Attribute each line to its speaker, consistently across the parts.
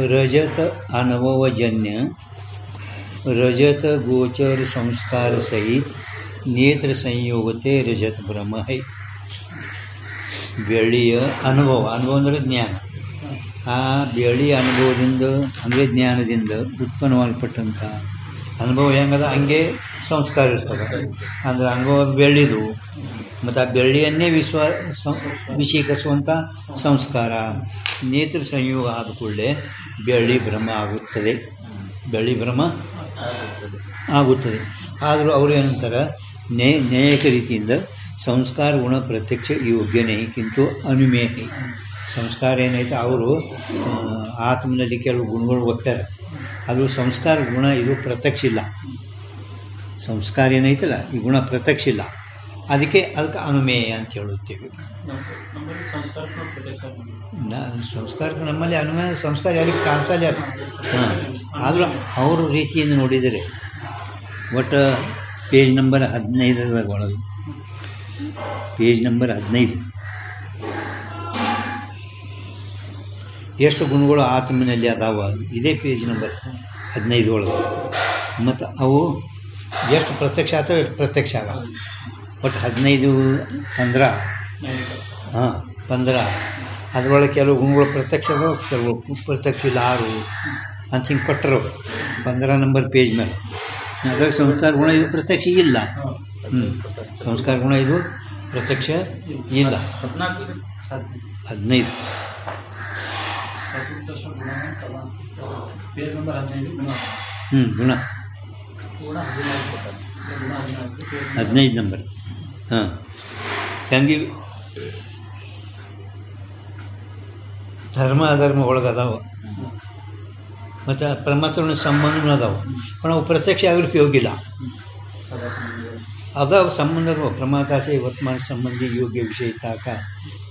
Speaker 1: रजत अनुभवजन्य रजत गोचर संस्कार सहित नेत्र संयोगते रजत ब्रह्म है. ಬೆಳ್ಳಿಯ ಅನುಭವ ಅಂದರೆ ಜ್ಞಾನ. ಆ ಬೆಳ್ಳಿಯ ಅನುಭವದಿಂದ ಅಂದರೆ ಜ್ಞಾನದಿಂದ ಉತ್ಪನ್ನವಾಗಲ್ಪಟ್ಟಂಥ ಅನುಭವ ಹೆಂಗದ ಹಂಗೆ ಸಂಸ್ಕಾರ ಇರ್ತದೆ. ಅಂದರೆ ಅನುಭವ ಬೆಳ್ಳಿದು ಮತ್ತು ಆ ಬೆಳ್ಳಿಯನ್ನೇ ವಿಷೀಕರಿಸುವಂಥ ಸಂಸ್ಕಾರ ನೇತ್ರ ಸಂಯೋಗ ಆದ ಕೂಡಲೇ ಬೆಳ್ಳಿ ಭ್ರಮ ಆಗುತ್ತದೆ. ಬೆಳ್ಳಿ ಭ್ರಮ ಆಗುತ್ತದೆ. ಆದರೂ ಅವರು ಏನಂತಾರೆ, ನ್ಯಾಯಿಕ ರೀತಿಯಿಂದ ಸಂಸ್ಕಾರ ಗುಣ ಪ್ರತ್ಯಕ್ಷ ಯೋಗ್ಯ ನಹಿ ಕಿಂತು ಅನುಮೇಯ. ಸಂಸ್ಕಾರ ಏನೈತೆ ಅವರು ಆತ್ಮನಲ್ಲಿ ಕೆಲವು ಗುಣಗಳು ಒತ್ತಾರೆ, ಅದು ಸಂಸ್ಕಾರ ಗುಣ ಇದು ಪ್ರತ್ಯಕ್ಷ ಇಲ್ಲ. ಸಂಸ್ಕಾರ ಏನೈತಲ್ಲ ಈ ಗುಣ ಪ್ರತ್ಯಕ್ಷ ಇಲ್ಲ, ಅದಕ್ಕೆ ಅನುಮೇಯ ಅಂತ ಹೇಳುತ್ತೇವೆ. ಸಂಸ್ಕಾರಕ್ಕೆ ನಮ್ಮಲ್ಲಿ ಅನುಮೇಯ ಸಂಸ್ಕಾರ ಯಾರಿಗೆ ಕಾಣಿಸಲ್ಲ ಅದು. ಆದರೂ ಅವ್ರ ರೀತಿಯಿಂದ ನೋಡಿದರೆ ಒಟ್ಟು ಪೇಜ್ ನಂಬರ್ 15 ಒಳಗೆ ಪೇಜ್ ನಂಬರ್ 15 ಎಷ್ಟು ಗುಣಗಳು ಆತ್ಮನಲ್ಲಿ ಅದಾವ, ಇದೇ ಪೇಜ್ ನಂಬರ್ 15 ಒಳಗೆ. ಮತ್ತು ಅವು ಎಷ್ಟು ಪ್ರತ್ಯಕ್ಷ ಆಗ್ತವೆ ಎಷ್ಟು ಪ್ರತ್ಯಕ್ಷ ಆಗಲ್ಲ. ಒಟ್ಟು 15 15 ಅದರೊಳಗೆ ಕೆಲವು ಗುಣಗಳು ಪ್ರತ್ಯಕ್ಷ ಅದಾವ, ಕೆಲವು ಪ್ರತ್ಯಕ್ಷ ಇಲ್ಲ 6 ಅಂತ ಹಿಂಗೆ ಕೊಟ್ಟರು 15 ನಂಬರ್ ಪೇಜ್ ಮೇಲೆ. ಅದ್ರಾಗ ಸಂಸ್ಕಾರ ಗುಣ ಇದು ಪ್ರತ್ಯಕ್ಷ ಇಲ್ಲ. ಸಂಸ್ಕಾರ ಗುಣ ಇದು ಪ್ರತ್ಯಕ್ಷ ಇಲ್ಲ. 15 ಗುಣ 15 ನಂಬರ್. ಹೆಂಗೆ ಧರ್ಮ ಅಧರ್ಮ ಒಳಗದಾವ ಮತ್ತು ಪರಮಾತ್ಮನ ಸಂಬಂಧನೂ ಅದಾವ. ಅವು ಪ್ರತ್ಯಕ್ಷ ಆಗಲಿಕ್ಕೆ ಯೋಗ್ಯ ಇಲ್ಲ. ಅದಾವ ಸಂಬಂಧಗಳು ಪ್ರಮಾತಾಸೆ ವರ್ತಮಾನ ಸಂಬಂಧಿ ಯೋಗ್ಯ ವಿಷಯ ತಾಕ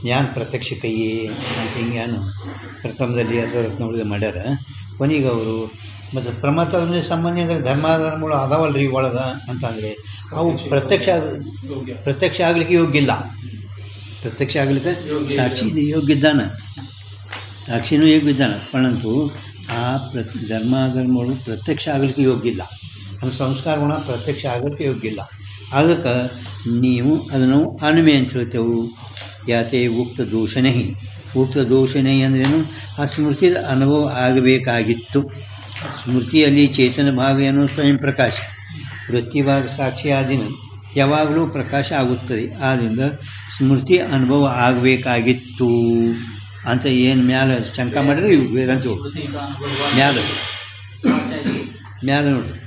Speaker 1: ಜ್ಞಾನ ಪ್ರತ್ಯಕ್ಷ ಕೈಯೇ ಅಂತ ಹಿಂಗೇನು ಪ್ರಥಮದಲ್ಲಿ ಅದು ರತ್ನೊಳಗೆ ಮಾಡ್ಯಾರ. ಕೊನೆಗೆ ಅವರು ಮತ್ತು ಪ್ರಮಾತ್ಮನ ಸಂಬಂಧಿ ಅಂದರೆ ಧರ್ಮಾಧರ್ಮಗಳು ಅದಾವಲ್ರಿ ಒಳಗೆ ಅಂತಂದರೆ ಅವು ಪ್ರತ್ಯಕ್ಷ ಆಗಲಿಕ್ಕೆ ಯೋಗ್ಯ ಇಲ್ಲ. ಪ್ರತ್ಯಕ್ಷ ಆಗಲಿಕ್ಕೆ ಸಾಕ್ಷಿ ಯೋಗ್ಯ ಇದ್ದಾನೆ, ಸಾಕ್ಷಿನೂ ಯೋಗ್ಯ ಇದ್ದಾನೆ. ಪರಂತು ಆ ಧರ್ಮಾಧರ್ಮಗಳು ಪ್ರತ್ಯಕ್ಷ ಆಗಲಿಕ್ಕೆ ಯೋಗ್ಯ ಇಲ್ಲ. ಅದು ಸಂಸ್ಕಾರ ಗುಣ ಪ್ರತ್ಯಕ್ಷ ಆಗಲಿಕ್ಕೆ ಯೋಗ್ಯ ಇಲ್ಲ. ಅದಕ್ಕೆ ನೀವು ಅದನ್ನು ಅನುಮೆ ಅಂತ ಹೇಳ್ತೇವೆ. ಯಾತೆ ಉಕ್ತ ದೋಷನಹಿ. ಉಕ್ತ ದೋಷನಹಿ ಅಂದ್ರೇನು, ಆ ಸ್ಮೃತಿದ ಅನುಭವ ಆಗಬೇಕಾಗಿತ್ತು. ಸ್ಮೃತಿಯಲ್ಲಿ ಚೇತನ ಭಾಗ ಏನು ಸ್ವಯಂ ಪ್ರಕಾಶ, ವೃತ್ತಿಭಾಗ ಸಾಕ್ಷಿ ಆದಿನ ಯಾವಾಗಲೂ ಪ್ರಕಾಶ ಆಗುತ್ತದೆ. ಆದ್ದರಿಂದ ಸ್ಮೃತಿ ಅನುಭವ ಆಗಬೇಕಾಗಿತ್ತು ಅಂತ ಏನು ಮ್ಯಾಲೆ ಶಂಕ ಮಾಡಿದ್ರೆ ಇವು ವೇದಾಂತ ಮ್ಯಾಲೆ ನೋಡ್ರಿ,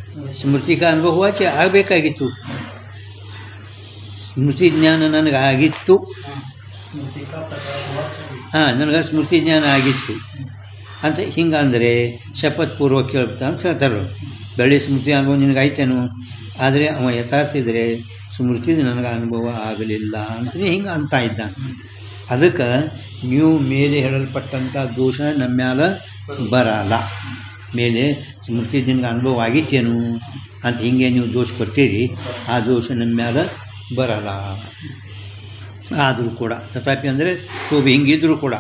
Speaker 1: ಸ್ಮೃತಿಕ ಅನುಭವ ಆಗಬೇಕಾಗಿತ್ತು. ಸ್ಮೃತಿ ಜ್ಞಾನ ನನಗೆ ಆಗಿತ್ತು, ನನಗೆ ಸ್ಮೃತಿ ಜ್ಞಾನ ಆಗಿತ್ತು ಅಂತ ಹಿಂಗೆ ಅಂದರೆ ಶಪಥಪೂರ್ವಕ ಕೇಳ್ತಾ ಅಂತ ಹೇಳ್ತಾರೆ. ಬೆಳ್ಳಿ ಸ್ಮೃತಿ ಅನುಭವ ನಿನಗೆ ಆಯ್ತೇನು, ಆದರೆ ಅವ ಯಥಾರ್ಥ ಇದ್ದರೆ ಸ್ಮೃತಿದ ನನಗೆ ಅನುಭವ ಆಗಲಿಲ್ಲ ಅಂತಲೇ ಹಿಂಗೆ ಅಂತ ಇದ್ದಾನೆ. ಅದಕ್ಕೆ ನೀವು ಮೇಲೆ ಹೇಳಲ್ಪಟ್ಟಂಥ ದೋಷ ನಮ್ಮ ಮ್ಯಾಲೆ ಬರಲ್ಲ. ಮೇಲೆ ಸ್ಮೃತಿ ನಿನಗೆ ಅನುಭವ ಆಗಿತ್ತೇನು ಅಂತ ಹಿಂಗೆ ನೀವು ದೋಷ ಕೊಟ್ಟಿರಿ, ಆ ದೋಷ ನನ್ನ ಮ್ಯಾಲೆ ಬರಲ್ಲ. ಆದರೂ ಕೂಡ ತಥಾಪಿ ಅಂದರೆ ತೋಬಿ ಹಿಂಗಿದ್ರೂ ಕೂಡ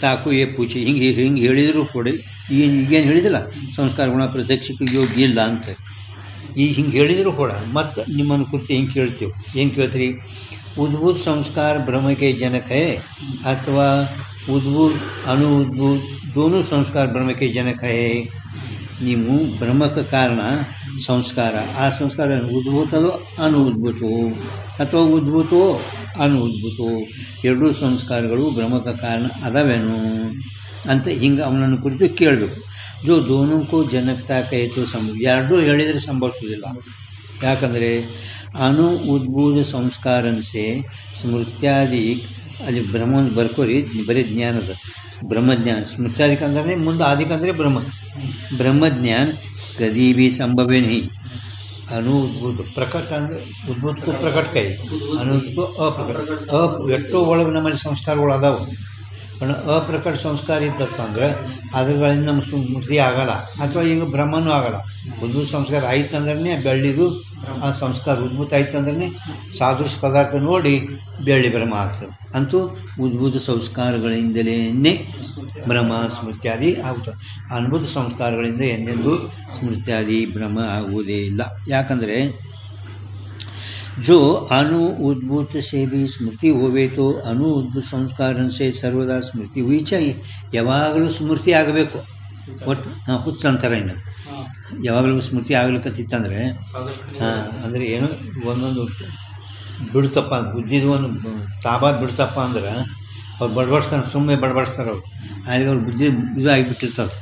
Speaker 1: ತಾಕು ಪೂಚಿ ಹಿಂಗೆ ಹೇಳಿದರೂ ಕೂಡ ಈಗೇನು ಹೇಳಿದಿಲ್ಲ ಸಂಸ್ಕಾರ ಗುಣ ಪ್ರತ್ಯಕ್ಷಕ್ಕೆ ಯೋಗ್ಯ ಇಲ್ಲ ಅಂತ. ಈಗ ಹಿಂಗೆ ಹೇಳಿದರೂ ಕೂಡ ಮತ್ತು ನಿಮ್ಮನ್ನು ಕುರಿತು ಹೆಂಗೆ ಕೇಳ್ತೇವೆ, ಏನು ಕೇಳ್ತೀರಿ? उद्भूत संस्कार ब्रह्म के जनक है अथवा उद्भूत अनुद्भूत दोनों संस्कार ब्रह्म के जनक है. ನೀವು ಬ್ರಹ್ಮಕ್ಕೆ ಕಾರಣ ಸಂಸ್ಕಾರ, ಆ ಸಂಸ್ಕಾರ ಉದ್ಭೂತವೋ ಅನುದ್ಭೂತವೋ ಅಥವಾ ಉದ್ಭೂತವೋ ಅನುದ್ಭೂತವೋ ಎರಡೂ ಸಂಸ್ಕಾರಗಳು ಬ್ರಹ್ಮಕ್ಕೆ ಕಾರಣ ಅದಾವೇನು ಅಂತ ಹಿಂಗೆ ಅವನನ್ನು ಕುರಿತು ಕೇಳಬೇಕು. ಜೋ ದೋನೋಕ್ಕೂ ಜನಕತಾ ಕೈತು ಎರಡೂ ಹೇಳಿದರೆ ಸಂಭವಿಸೋದಿಲ್ಲ. ಯಾಕಂದರೆ ಅನು ಉದ್ಭೂತ ಸಂಸ್ಕಾರನ್ಸೆ ಸ್ಮೃತ್ಯಾದಿ ಅಲ್ಲಿ ಬ್ರಹ್ಮ ಬರ್ಕೋರಿ ಬರೀ ಜ್ಞಾನದ ಬ್ರಹ್ಮಜ್ಞಾನ. ಸ್ಮೃತ್ಯಾದಿಕ ಅಂದರೆ ಮುಂದೆ ಆದಿಕ ಅಂದರೆ ಬ್ರಹ್ಮಜ್ಞಾನ कभी भी संभव नहीं. अनुद्भूत प्रकट ಅಂದರೆ ಉದ್ಭೂತಕ್ಕೂ ಪ್ರಕಟ ಕೈ, ಅನುದ್ಭೂತ ಅಪ್ರಕಟ. ಎಷ್ಟೋ ಒಳಗೆ ನಮ್ಮಲ್ಲಿ ಸಂಸ್ಕಾರಗಳು ಅದಾವೆ. ಅಪ್ರಕಟ ಸಂಸ್ಕಾರ ಇದ್ದಪ್ಪ ಅಂದ್ರೆ ಅದ್ರಗಳಿಂದ ನಮ್ಮ ಸ್ಮೃತಿ ಆಗಲ್ಲ, ಅಥವಾ ಈಗ ಬ್ರಹ್ಮನೂ ಆಗಲ್ಲ. ಉದ್ಭೂತ ಸಂಸ್ಕಾರ ಆಯ್ತು ಅಂದ್ರೆ ಬೆಳ್ಳಿದು ಆ ಸಂಸ್ಕಾರ ಉದ್ಭೂತ ಆಯ್ತು ಅಂದ್ರೆ ಸಾದೃಶ ಪದಾರ್ಥ ನೋಡಿ ಬೆಳ್ಳಿ ಭ್ರಮ ಆಗ್ತದೆ. ಅಂತೂ ಉದ್ಭೂತ ಸಂಸ್ಕಾರಗಳಿಂದಲೇ ಭ್ರಮ ಸ್ಮೃತ್ಯಾದಿ ಆಗುತ್ತದೆ. ಆ ಅನುಭೂತ ಸಂಸ್ಕಾರಗಳಿಂದ ಎಂದೆಂದೂ ಸ್ಮೃತ್ಯಾದಿ ಭ್ರಮ ಆಗುವುದೇ ಇಲ್ಲ. ಯಾಕಂದರೆ जो अनु उद्भूत से भी स्मृति होवे तो अनु उद्भूत संस्कार से सर्वदा स्मृति हुई चाहिए. ಯಾವಾಗಲೂ ಸ್ಮೃತಿ ಆಗಬೇಕು. ಒಟ್ಟು ಹುಚ್ಚ ಅಂತಾರೆ ಇನ್ನು ಯಾವಾಗಲೂ ಸ್ಮೃತಿ ಆಗ್ಲಿಕ್ಕತ್ತಿತ್ತಂದರೆ ಅಂದರೆ ಏನು ಒಂದೊಂದು ಬಿಡ್ತಪ್ಪ ಬುದ್ಧಿದು ಒಂದು ತಾಬಾದ ಬಿಡ್ತಪ್ಪ ಅಂದ್ರೆ ಅವ್ರು ಬಡಬಡಿಸ್ತಾರೆ, ಸುಮ್ಮನೆ ಬಡಬಡಿಸ್ತಾರೆ ಅವ್ರು. ಆಗ ಅವ್ರ ಬುದ್ಧಿ ಇದು ಆಗಿಬಿಟ್ಟಿರ್ತದೆ.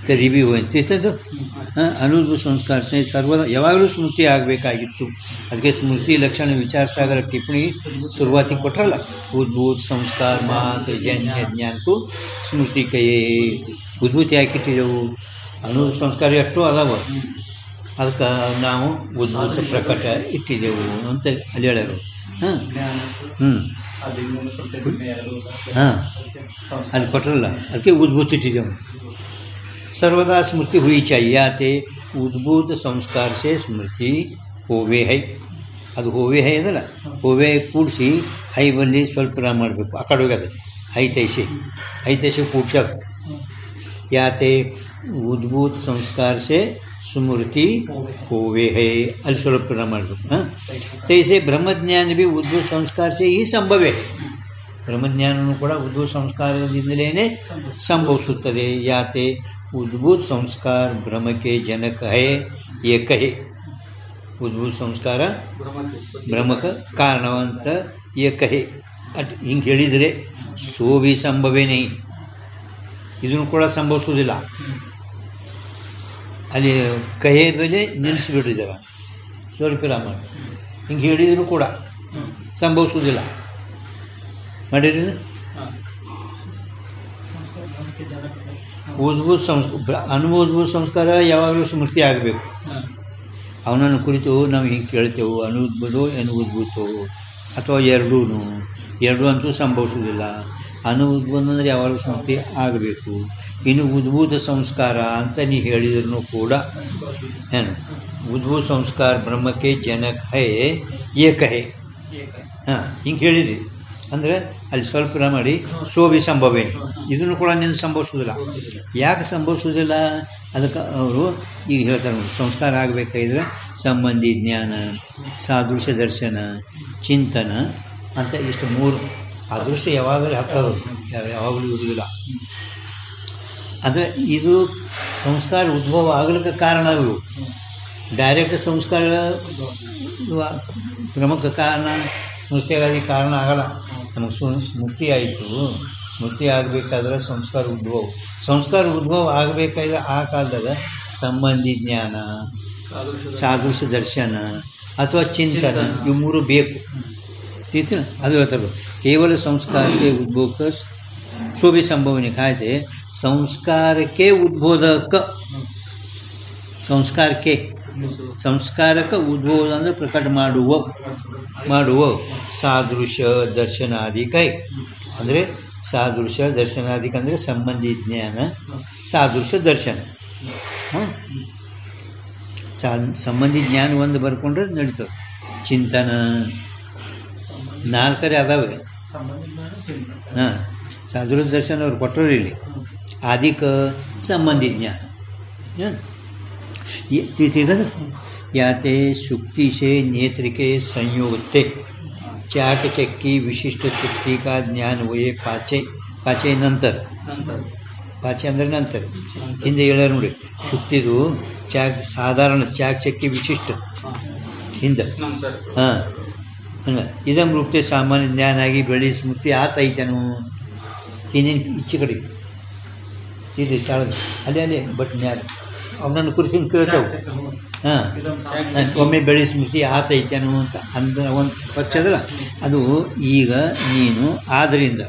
Speaker 1: कभी भी ಹೋಯ್ತಿತ್ತು ಅನುಭವ ಸಂಸ್ಕಾರ ಸರ್ವದ ಯಾವಾಗಲೂ ಸ್ಮೃತಿ ಆಗಬೇಕಾಗಿತ್ತು. ಅದಕ್ಕೆ ಸ್ಮೃತಿ ಲಕ್ಷಣ ವಿಚಾರಸಾಗರ ಟಿಪ್ಪಣಿ ಶುರುವಾತಿಗೆ ಕೊಟ್ಟರಲ್ಲ, ಉದ್ಭೂತ ಸಂಸ್ಕಾರ ಮಾತ್ರ ಜನ್ಯ ಜ್ಞಾನಕ್ಕೂ ಸ್ಮೃತಿ ಕೈಯೇ. ಉದ್ಭೂತಿ ಹಾಕಿಟ್ಟಿದ್ದೆವು, ಅನುಭವ ಸಂಸ್ಕಾರ ಎಷ್ಟು ಅದಾವ, ಅದಕ್ಕೆ ನಾವು ಉದ್ಭೂತ ಪ್ರಕಟ ಇಟ್ಟಿದ್ದೆವು ಅಂತ ಅಲ್ಲಿ ಹೇಳ್ಯಾರು. ಅಲ್ಲಿ ಕೊಟ್ಟರಲ್ಲ, ಅದಕ್ಕೆ ಉದ್ಭೂತ ಇಟ್ಟಿದ್ದೆವು. सर्वदा स्मृति हुई चाहिए. आते उद्भूत संस्कार से स्मृति होवे है. ಅದು ಹೋವೆ ಹೈ ಅದಲ್ಲ, ಹೋವೆ ಕೂಡಿಸಿ ಹೈ ಬಲ್ಲಿ ಸ್ವಲ್ಪ ಮಾಡಬೇಕು. ಆ ಕಡೆ ಹೋಗ್ಯದ ಐತೈಸಿ ಕೂಡ್ಸೋದು. ಯಾತೆ ಉದ್ಭೂತ ಸಂಸ್ಕಾರ ಸೆ ಸ್ಮೃತಿ ಹೋವೆ ಹೈ, ಅಲ್ಲಿ ಸ್ವಲ್ಪ ಮಾಡಬೇಕು. ತೈಸೆ ಬ್ರಹ್ಮಜ್ಞಾನ ಭೀ ಉದ್ಭೂತ ಸಂಸ್ಕಾರ ಸೆ ಈ ಸಂಭವೇ. ಬ್ರಹ್ಮಜ್ಞಾನವೂ ಕೂಡ ಉದ್ಭೂತ ಸಂಸ್ಕಾರದಿಂದಲೇ ಸಂಭವಿಸುತ್ತದೆ. ಯಾತೆ ಉದ್ಭೂತ ಸಂಸ್ಕಾರ ಭ್ರಮಕ್ಕೆ ಜನಕ ಹೇ ಏಕ ಹೇ. ಉದ್ಭೂತ ಸಂಸ್ಕಾರ ಭ್ರಮಕ್ಕೆ ಕಾರಣವಂತ ಏಕ ಹೇ. ಅಟ್ ಹಿಂಗೆ ಹೇಳಿದರೆ ಸೋಭಿ ಸಂಭವೇನೇ, ಇದನ್ನು ಕೂಡ ಸಂಭವಿಸುವುದಿಲ್ಲ. ಅಲ್ಲಿ ಕಹೆ ಬೆಲೆ ನಿಲ್ಲಿಸಿಬಿಟ್ಟಿದ್ದಾರೆ ಸ್ವಲ್ಪ ರಾಮಾಯಣ. ಹಿಂಗೆ ಹೇಳಿದರೂ ಕೂಡ ಸಂಭವಿಸುವುದಿಲ್ಲ. ಮಾಡಿರಿ ಉದ್ಭೂತ ಅನುಭೂತ ಸಂಸ್ಕಾರ ಯಾವಾಗಲೂ ಸ್ಮೃತಿ ಆಗಬೇಕು. ಅವನನ್ನು ಕುರಿತು ನಾವು ಹಿಂಗೆ ಕೇಳ್ತೇವೆ, ಅನುದ್ಭುತೋ ಅನುದ್ಭೂತೋ ಅಥವಾ ಎರಡೂ ಅಂತೂ ಸಂಭವಿಸುವುದಿಲ್ಲ. ಅನುದ್ಭೂತ ಅಂದರೆ ಯಾವಾಗಲೂ ಸ್ಮೃತಿ ಆಗಬೇಕು. ಇನ್ನು ಉದ್ಭೂತ ಸಂಸ್ಕಾರ ಅಂತ ನೀವು ಹೇಳಿದ್ರು ಕೂಡ ಏನು ಉದ್ಭೂತ ಸಂಸ್ಕಾರ ಬ್ರಹ್ಮಕ್ಕೆ ಜನಕ ಹೇ ಏಕ ಹೇ. ಹಿಂಗೆ ಹೇಳಿದ್ವಿ ಅಂದರೆ ಅಲ್ಲಿ ಸ್ವಲ್ಪ ಮಾಡಿ ಶೋಭಿ ಸಂಭವೇನೆ, ಇದನ್ನು ಕೂಡ ನಿನ್ನ ಸಂಭವಿಸೋದಿಲ್ಲ. ಯಾಕೆ ಸಂಭವಿಸೋದಿಲ್ಲ ಅದಕ್ಕೆ ಅವರು ಈಗ ಹೇಳ್ತಾರೆ, ಸಂಸ್ಕಾರ ಆಗಬೇಕಾದ್ರೆ ಸಂಬಂಧಿ ಜ್ಞಾನ, ಸಾದೃಶ್ಯ ದರ್ಶನ, ಚಿಂತನ ಅಂತ ಇಷ್ಟು ಮೂರು. ಅದೃಶ್ಯ ಯಾವಾಗಲೂ ಹತ್ತದು, ಯಾವಾಗಲೂ ಇರುವುದಿಲ್ಲ. ಅಂದರೆ ಇದು ಸಂಸ್ಕಾರ ಉದ್ಭವ ಆಗಲಿಕ್ಕೆ ಕಾರಣ. ಇವು ಡೈರೆಕ್ಟ್ ಸಂಸ್ಕಾರ ಪ್ರಮುಖ ಕಾರಣ, ಸ್ಮೃತಿಯಾಗಿ ಕಾರಣ ಆಗಲ್ಲ. ನಮಗೆ ಸ್ಮೃತಿ ಆಯಿತು, ಸ್ಮೃತಿ ಆಗಬೇಕಾದ್ರೆ ಸಂಸ್ಕಾರ ಉದ್ಭವ ಆಗಬೇಕಾದ್ರೆ ಆ ಕಾಲದಾಗ ಸಂಬಂಧಿ ಜ್ಞಾನ, ಸಾದೃಶ್ಯ ದರ್ಶನ ಅಥವಾ ಚಿಂತನ ಇವು ಮೂರು ಬೇಕು. ತಿಳ್ತೀನಿ ಅದು ಹೇಳ್ತಾರೆ. ಕೇವಲ ಸಂಸ್ಕಾರಕ್ಕೆ ಉದ್ಭವಕ್ಕೆ ಶೋಭೆ ಸಂಭವನೆ ಕಾಯ್ದೆ. ಸಂಸ್ಕಾರಕ್ಕೆ ಉದ್ಬೋಧಕ, ಸಂಸ್ಕಾರಕ್ಕೆ ಉದ್ಭವ ಅಂದರೆ ಪ್ರಕಟ ಮಾಡುವ ಸಾದೃಶ್ಯ ದರ್ಶನಾಧಿಕ. ಅಂದರೆ ಸಾದೃಶ್ಯ ದರ್ಶನಾಧಿಕ ಅಂದರೆ ಸಂಬಂಧಿ ಜ್ಞಾನ, ಸಾದೃಶ್ಯ ದರ್ಶನ. ಸಂಬಂಧಿ ಜ್ಞಾನ ಒಂದು ಬರ್ಕೊಂಡ್ರೆ ನಡೀತದೆ. ಚಿಂತನ ನಾಲ್ಕರೆ ಅದಾವೆ. ಸಾದೃಶ್ಯ ದರ್ಶನ ಅವ್ರು ಕೊಟ್ಟರು ಇಲ್ಲಿ. ಆದಿಕ ಸಂಬಂಧಿ ಜ್ಞಾನ याते शुक्ति से नेत्र के संयोगते चाक चक्की विशिष्ट शुक्ति का ज्ञान हुए पाचे नंतर ಅಂದರೆ ನಂತರ ಹಿಂದೆ ಹೇಳ್ಯಾರ ನೋಡಿ. ಶುಕ್ತಿದು ಸಾಧಾರಣ ಚಾಕ್ ಚಕ್ಕಿ ವಿಶಿಷ್ಟ ಹಿಂದೆ ಇದಂ ರೂಪತೆ ಸಾಮಾನ್ಯ ಜ್ಞಾನ ಆಗಿ ಬೆಳಿ ಸ್ಮೃತಿ ಆತೈತನು. ಹಿಂದಿನ ಇಚ್ಚೆ ಕಡೆ ಇಲ್ಲಿ ಅಲ್ಲೇ ಬಟ್ ಜ್ಞಾನ ಅವನನ್ನು ಕುರಿತು ಹಿಂಗೆ ಕೇಳ್ತಾವೆ. ಒಮ್ಮೆ ಬೆಳೆ ಸ್ಮೃತಿ ಆತೈತೇನು ಅಂತ ಅಂದ್ರೆ ಒಂದು ಪಕ್ಷದಲ್ಲ. ಅದು ಈಗ ನೀನು ಆದ್ದರಿಂದ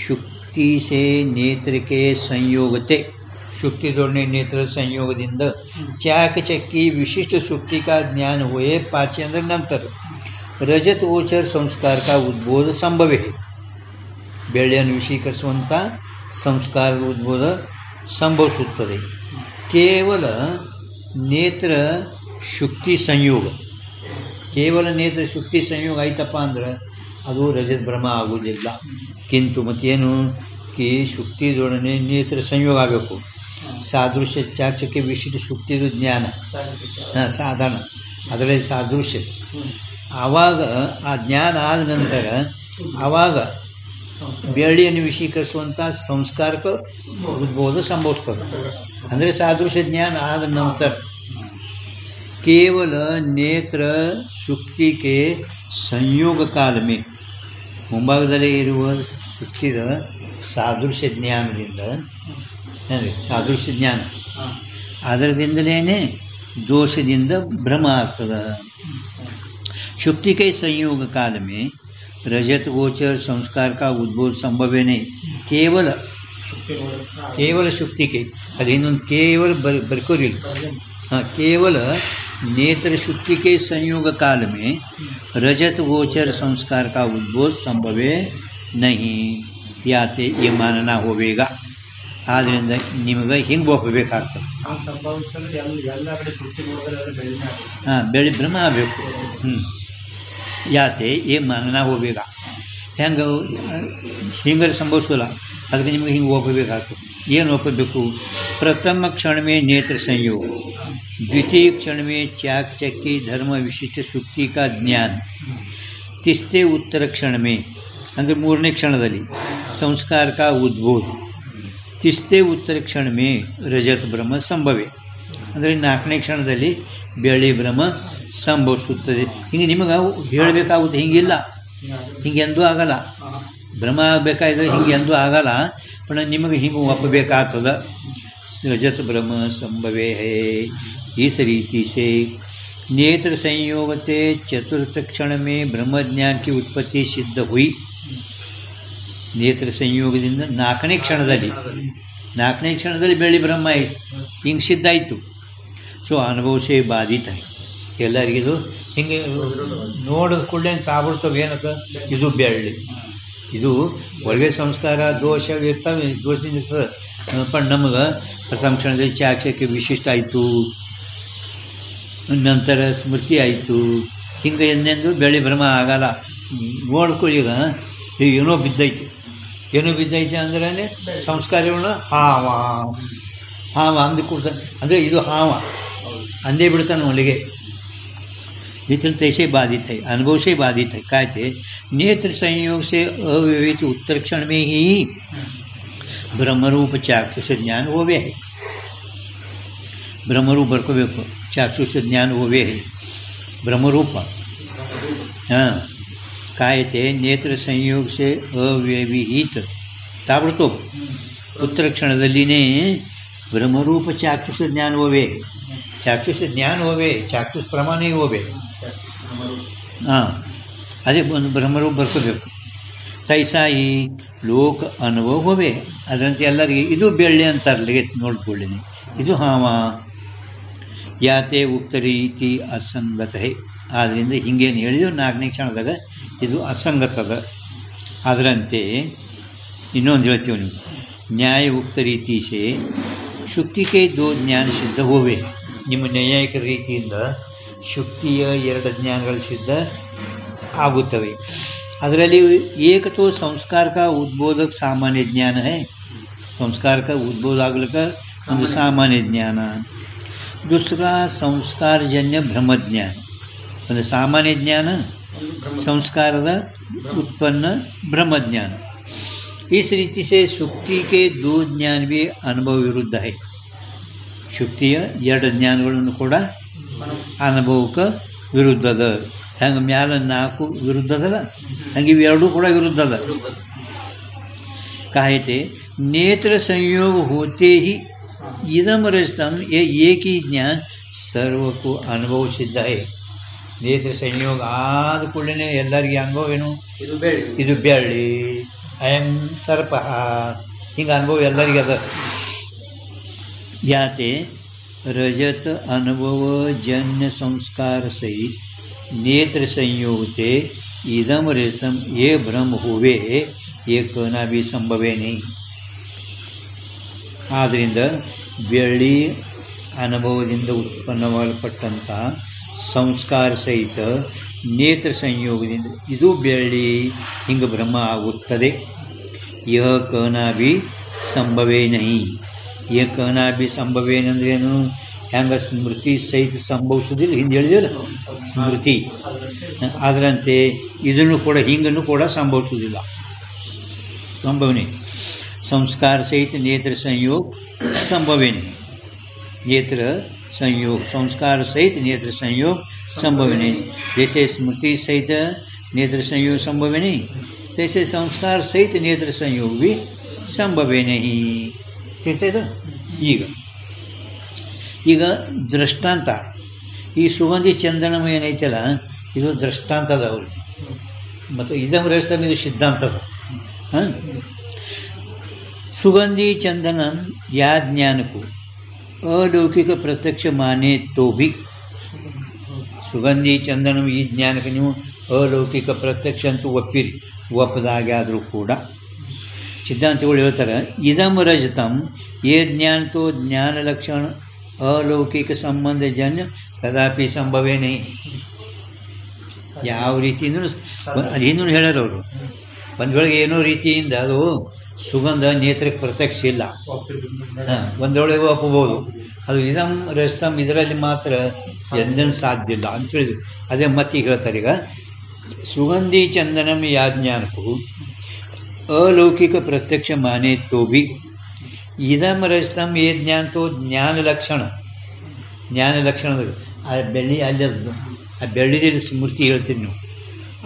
Speaker 1: ಶುಕ್ತಿ ಸೇ ನೇತ್ರಕ್ಕೆ ಸಂಯೋಗತೆ, ಶುಕ್ತಿದೊಡನೆ ನೇತ್ರ ಸಂಯೋಗದಿಂದ ಚಾಕ ಚಕ್ಕಿ ವಿಶಿಷ್ಟ ಶುಕ್ತಿ ಕಾ ಜ್ಞಾನ ಹೋಯೇ ಪಾಚೆ ಅಂದರೆ ನಂತರ ರಜತ್ ಓಚರ್ ಸಂಸ್ಕಾರ ಕಾ ಉದ್ಬೋಧ ಸಂಭವೇ. ಬೆಳೆಯನ್ನು ವಿಷೀಕರಿಸುವಂಥ ಸಂಸ್ಕಾರದ ಉದ್ಭವ ಸಂಭವಿಸುತ್ತದೆ. ಕೇವಲ ನೇತ್ರ ಶುಕ್ತಿ ಸಂಯೋಗ, ಕೇವಲ ನೇತ್ರ ಶುಕ್ತಿ ಸಂಯೋಗ ಆಯ್ತಪ್ಪ ಅಂದ್ರೆ ಅದು ರಜತ ಭ್ರಮ ಆಗುವುದಿಲ್ಲ. ಕಿಂತು ಮತ್ತೇನು ಕಿ ಶುಕ್ತಿದೊಡನೆ ನೇತ್ರ ಸಂಯೋಗ ಆಗಬೇಕು. ಸಾದೃಶ್ಯ ಚಾಚಕ್ಕೆ ವಿಶಿಷ್ಟ ಶುಕ್ತಿದು ಜ್ಞಾನ ಸಾಧಾರಣ, ಅದರಲ್ಲಿ ಸಾದೃಶ್ಯ. ಆವಾಗ ಆ ಜ್ಞಾನ ಆದ ನಂತರ ಆವಾಗ ಬೆಳ್ಳಿಯನ್ನು ವಿಷೀಕರಿಸುವಂಥ ಸಂಸ್ಕಾರಕ ಉದ್ಭವ ಸಂಭವಿಸ್ತದೆ. ಅಂದರೆ ಸಾದೃಶ್ಯ ಜ್ಞಾನ ಆದ ನಂತರ ಕೇವಲ ನೇತ್ರ ಶುಕ್ತಿಗೆ ಸಂಯೋಗ ಕಾಲ ಮೇ ಮುಂಭಾಗದಲ್ಲೇ ಇರುವ ಶುಕ್ತಿದ ಸಾದೃಶ್ಯ ಜ್ಞಾನದಿಂದ ಸಾದೃಶ್ಯ ಜ್ಞಾನ ಅದರದಿಂದಲೇ ದೋಷದಿಂದ ಭ್ರಮ ಆಗ್ತದೆ. शुक्ति के संयोग काल में रजत गोचर संस्कार का उद्भव संभव नहीं. केवल शुक्ति के अरे केवल बरकोरिल हाँ केवल नेत्र शुक्ति के संयोग काल में रजत गोचर संस्कार का उद्भव संभव नहीं. याते ये मानना होगा. ಆದ್ದರಿಂದ ನಿಮಗೆ ಹಿಂಗೆ ಒಪ್ಪಬೇಕಾಗ್ತದೆ. ಹಾಂ ಬೆಳೆ ಭ್ರಮ ಆಗಬೇಕು. ಯಾತೆ ಏ ಮಾನನ ಹೋಗ್ಬೇಕಾ ಹೆಂಗೆ ಹಿಂಗಾರೆ ಸಂಭವಿಸೋಲ್ಲ. ಅದಕ್ಕೆ ನಿಮಗೆ ಹಿಂಗೆ ಒಪ್ಪಬೇಕಾಗ್ತದೆ. ಏನು ಒಪ್ಪಬೇಕು? ಪ್ರಥಮ क्षण में नेत्र संयोग, द्वितीय क्षण में चाकचक्य धर्म विशिष्ट शुक्ति का ज्ञान, तीसरे उत्तर क्षण में ಅಂದರೆ ಮೂರನೇ ಕ್ಷಣದಲ್ಲಿ ಸಂಸ್ಕಾರ का उद्भव, तीसरे उत्तर क्षण में रजत भ्रम संभवे ಅಂದರೆ ನಾಲ್ಕನೇ ಕ್ಷಣದಲ್ಲಿ ಬೆಳ್ಳಿ ಭ್ರಮ ಸಂಭವಿಸುತ್ತದೆ. ಹಿಂಗೆ ನಿಮಗೆ ಹೇಳಬೇಕಾಗುತ್ತೆ. ಹಿಂಗಿಲ್ಲ, ಹಿಂಗೆಂದೂ ಆಗಲ್ಲ. ಭ್ರಮ ಆಗಬೇಕಾದ್ರೆ ಹಿಂಗೆಂದೂ ಆಗಲ್ಲ. पण ನಿಮಗೆ ಹಿಂಗೆ ಒಪ್ಪಬೇಕಾಗ್ತದೆ. रजत भ्रम संभवे है. इस रीति से नेत्र संयोगते चतुर्थ क्षण में ब्रह्म ज्ञान की उत्पत्ति सिद्ध हुई. ನೇತ್ರ ಸಂಯೋಗದಿಂದ ನಾಲ್ಕನೇ ಕ್ಷಣದಲ್ಲಿ ಬೆಳ್ಳಿ ಬ್ರಹ್ಮ ಹಿಂಗೆ ಸಿದ್ಧ ಆಯಿತು. ಸೊ ಅನುಭವಸೇ ಬಾಧಿತ ಎಲ್ಲರಿಗಿದು ಹಿಂಗೆ ನೋಡಿದ ಕೂಡಲೇ ತಾಬಿಡ್ತವೆ. ಏನಕ್ಕೆ ಇದು ಬೆಳ್ಳಿ, ಇದು ಒಳಗೆ ಸಂಸ್ಕಾರ ದೋಷ ಇರ್ತವೆ, ದೋಷದಿಂದ ಇರ್ತದೆ. पण ನಮಗೆ ಪ್ರಥಮ ಕ್ಷಣದಲ್ಲಿ ಚಾಕ್ಷಕ್ಕೆ ವಿಶಿಷ್ಟ ಆಯಿತು, ನಂತರ ಸ್ಮೃತಿ ಆಯಿತು. ಹಿಂಗೆ ಎಂದೆಂದು ಬೆಳ್ಳಿ ಭ್ರಮ ಆಗಲ್ಲ. ನೋಡ್ಕೊಳ್ಳೀಗ ಏನೋ ಬಿದ್ದೈತೆ ಅಂದ್ರೆ ಸಂಸ್ಕಾರಗಳನ್ನ ಹಾವ ಅಂದು ಕೊಡ್ತಾನೆ. ಅಂದರೆ ಇದು ಹಾವ ಅಂದೇ ಬಿಡ್ತಾನೆ ಒಳಗೆ. इतने तैसे बाधित है, अनुभव से बाधित है. कहते नेत्र संयोग से अव्यवहित उत्तर क्षण में ही ब्रह्मरूप चाक्षुष ज्ञान होवे है. ब्रह्मरूप ಬರ್ಕೋಬೇಕು. चाक्षुष ज्ञान होवे है ब्रह्मरूप. हाँ कहते नेत्र संयोग से अव्यवहित ताबड़तो उत्तर क्षणदಲ್ಲಿನೇ ಬ್ರಹ್ಮರೂಪ ಚಾಕ್ಷುಷ ಜ್ಞಾನ ಹೋವೆ. ಚಾಕ್ಷುಷ ಜ್ಞಾನ ಹೋವೆ, ಚಾಕ್ಷುಷ ಪ್ರಮಾಣ ಹೋವೆ. ಹಾಂ ಅದೇ ಒಂದು ಬ್ರಹ್ಮರೂಪ ಬರ್ಕೋಬೇಕು. ತೈಸಾಯಿ ಲೋಕ ಅನುಭವ ಹೋವೆ. ಅದರಂತೆ ಎಲ್ಲರಿಗೆ ಇದು ಬೆಳ್ಳಿ ಅಂತಾರಲ್ಲಿಗೆ ನೋಡ್ಕೊಳ್ಳಿ. ಇದು ಹಾವ ಯಾತೆ ಉಕ್ತ ರೀತಿ ಅಸಂಗತ ಹೇ. ಆದ್ದರಿಂದ ಹಿಂಗೇನು ಹೇಳಿದ್ರು ನಾಲ್ಕನೇ ಕ್ಷಣದಾಗ ಇದು ಅಸಂಗತದ. ಅದರಂತೆ ಇನ್ನೊಂದು ಹೇಳ್ತೀವಿ ನೀವು, ನ್ಯಾಯ ಉಕ್ತ ರೀತಿ ಸೇ ಶುಕ್ತಿಗೆ ದೋ ಜ್ಞಾನ ಸಿದ್ಧ ಹೋವೆ. ನಿಮ್ಮ ನ್ಯಾಯಿಕ ರೀತಿಯಿಂದ ಶುಕ್ತಿಯ ಎರಡು ಜ್ಞಾನಗಳು ಸಿದ್ಧ ಆಗುತ್ತವೆ. ಅದರಲ್ಲಿ ಏಕತೋ ಸಂಸ್ಕಾರ का उद्बोधक सामान्य ज्ञान है. संस्कार का उद्बोध ಆಗ್ಲಿಕ್ಕೆ ಒಂದು ಸಾಮಾನ್ಯ ಜ್ಞಾನ. दूसरा ಸಂಸ್ಕಾರಜನ್ಯ ಬ್ರಹ್ಮಜ್ಞಾನ. ಒಂದು ಸಾಮಾನ್ಯ ಜ್ಞಾನ, ಸಂಸ್ಕಾರದ ಉತ್ಪನ್ನ ಬ್ರಹ್ಮಜ್ಞಾನ. इस रीति से शुक्ति के दो ज्ञान भी अनुभव विरुद्ध है. ಶುಕ್ತಿಯ ಎರಡು ಜ್ಞಾನಗಳನ್ನು ಕೂಡ ಅನುಭವಕ್ಕೆ ವಿರುದ್ಧದ. ಹಂಗೆ ಮ್ಯಾಲ ನಾಲ್ಕು ವಿರುದ್ಧದಲ್ಲ, ಹಂಗೆ ಇವೆರಡೂ ಕೂಡ ವಿರುದ್ಧದ. कहते नेत्र संयोग होते ही इदम रजतम ये एक ही ज्ञान सर्व को अनुभव सिद्ध है. ನೇತ್ರ ಸಂಯೋಗ ಆದ ಕೂಡಲೇ ಎಲ್ಲರಿಗೆ ಅನುಭವ ಏನು? ಇದು ಬೆಳ್ಳಿ, ಅಯಂ ಸರ್ಪ, ಹಿಂಗೆ ಅನುಭವ ಎಲ್ಲರಿಗೆ ಅದ. ಯಾತೆ रजत अनुभव जन्य संस्कार सहित नेत्र संयोगते इदम रजतम ये भ्रम हुए ये कहना भी संभव है नहीं. ಆದ್ದರಿಂದ ಬೆಳ್ಳಿ ಅನುಭವದಿಂದ ಉತ್ಪನ್ನವಾಗಲ್ಪಟ್ಟಂಥ ಸಂಸ್ಕಾರ ಸಹಿತ ನೇತ್ರ ಸಂಯೋಗದಿಂದ ಇದು ಬೆಳ್ಳಿ ಹಿಂಗೆ ಬ್ರಹ್ಮ ಆಗುತ್ತದೆ. ಯಹ ಕನಾಭಿ ಸಂಭವೇ ನಹಿ. ಯಹ ಕನಾಭಿ ಸಂಭವೇನಂದ್ರೇನು? ಹೆಂಗೆ ಸ್ಮೃತಿ ಸಹಿತ ಸಂಭವಿಸೋದಿಲ್ಲ, ಹಿಂದೆ ಹೇಳಿದೆಯಲ್ಲ ಸ್ಮೃತಿ, ಅದರಂತೆ ಇದನ್ನು ಕೂಡ ಹಿಂಗನ್ನು ಕೂಡ ಸಂಭವಿಸೋದಿಲ್ಲ. ಸಂಭವನೆ ಸಂಸ್ಕಾರ ಸಹಿತ ನೇತ್ರ ಸಂಯೋಗ ಸಂಭವೇನೆ. नेत्र संयोग संस्कार सहित नेत्र संयोग संभव नहीं. जैसे स्मृति सहित नेत्र संयोग संभव नहीं, तैसे संस्कार सहित नेत्र संयोग भी संभव नहीं. ತಿಳಿತಾಯಿತು? ಈಗ ದೃಷ್ಟಾಂತ ಈ ಸುಗಂಧಿ ಚಂದನಮ ಏನೈತಲ್ಲ ಇದು ದೃಷ್ಟಾಂತದ ಅವರು, ಮತ್ತು ಇದಂ ರಹಿತ ಇದು ಸಿದ್ಧಾಂತದ. सुगंधी चंदन या ज्ञान को अलौकिक प्रत्यक्ष माने तो भी ಸುಗಂಧಿ ಚಂದನ ಈ ಜ್ಞಾನಕ್ಕೆ ನೀವು ಅಲೌಕಿಕ ಪ್ರತ್ಯಕ್ಷ ಅಂತೂ ಒಪ್ಪಿರಿ, ಒಪ್ಪದಾಗಾದರೂ ಕೂಡ ಸಿದ್ಧಾಂತಗಳು ಹೇಳ್ತಾರೆ ಇದಂ ರಜತಂ ಯೇ ಜ್ಞಾನತೋ ಜ್ಞಾನ ಲಕ್ಷಣ ಅಲೌಕಿಕ ಸಂಬಂಧಜನ್ಯ ಕದಾಪಿ ಸಂಭವೇ ನಹಿ. ಯಾವ ರೀತಿಯಿಂದ ಅದು ಇನ್ನೂ ಹೇಳ್ಯಾರ ಅವರು. ಒಂದು ವೇಳೆಗೆ ಏನೋ ರೀತಿಯಿಂದ ಅದು ಸುಗಂಧ ನೇತ್ರಕ್ಕೆ ಪ್ರತ್ಯಕ್ಷ ಇಲ್ಲ, ಒಂದೊಳಗೆ ಒಪ್ಪಬಹುದು. ಅದು ಇದಂ ರಸ್ತಂ ಇದರಲ್ಲಿ ಮಾತ್ರ ಎಂದೆಂದು ಸಾಧ್ಯ ಇಲ್ಲ ಅಂತ ಹೇಳಿದ್ರು. ಅದೇ ಮತ್ತೆ ಹೇಳ್ತಾರೆ ಈಗ ಸುಗಂಧಿ ಚಂದನಂ ಯಾ ಜ್ಞಾನಕ್ಕೂ अलौकिक प्रत्यक्ष माने तो भी ಇದಂ ರಜತಂ ಯೇ ಜ್ಞಾನತೋ ಜ್ಞಾನ ಲಕ್ಷಣ. ಜ್ಞಾನ ಲಕ್ಷಣದ ಆ ಬೆಳ್ಳಿ ಅಲ್ಲಿ ಆ ಬೆಳ್ಳಿದಲ್ಲಿ ಸ್ಮೃತಿ ಹೇಳ್ತೀವಿ ನೀವು,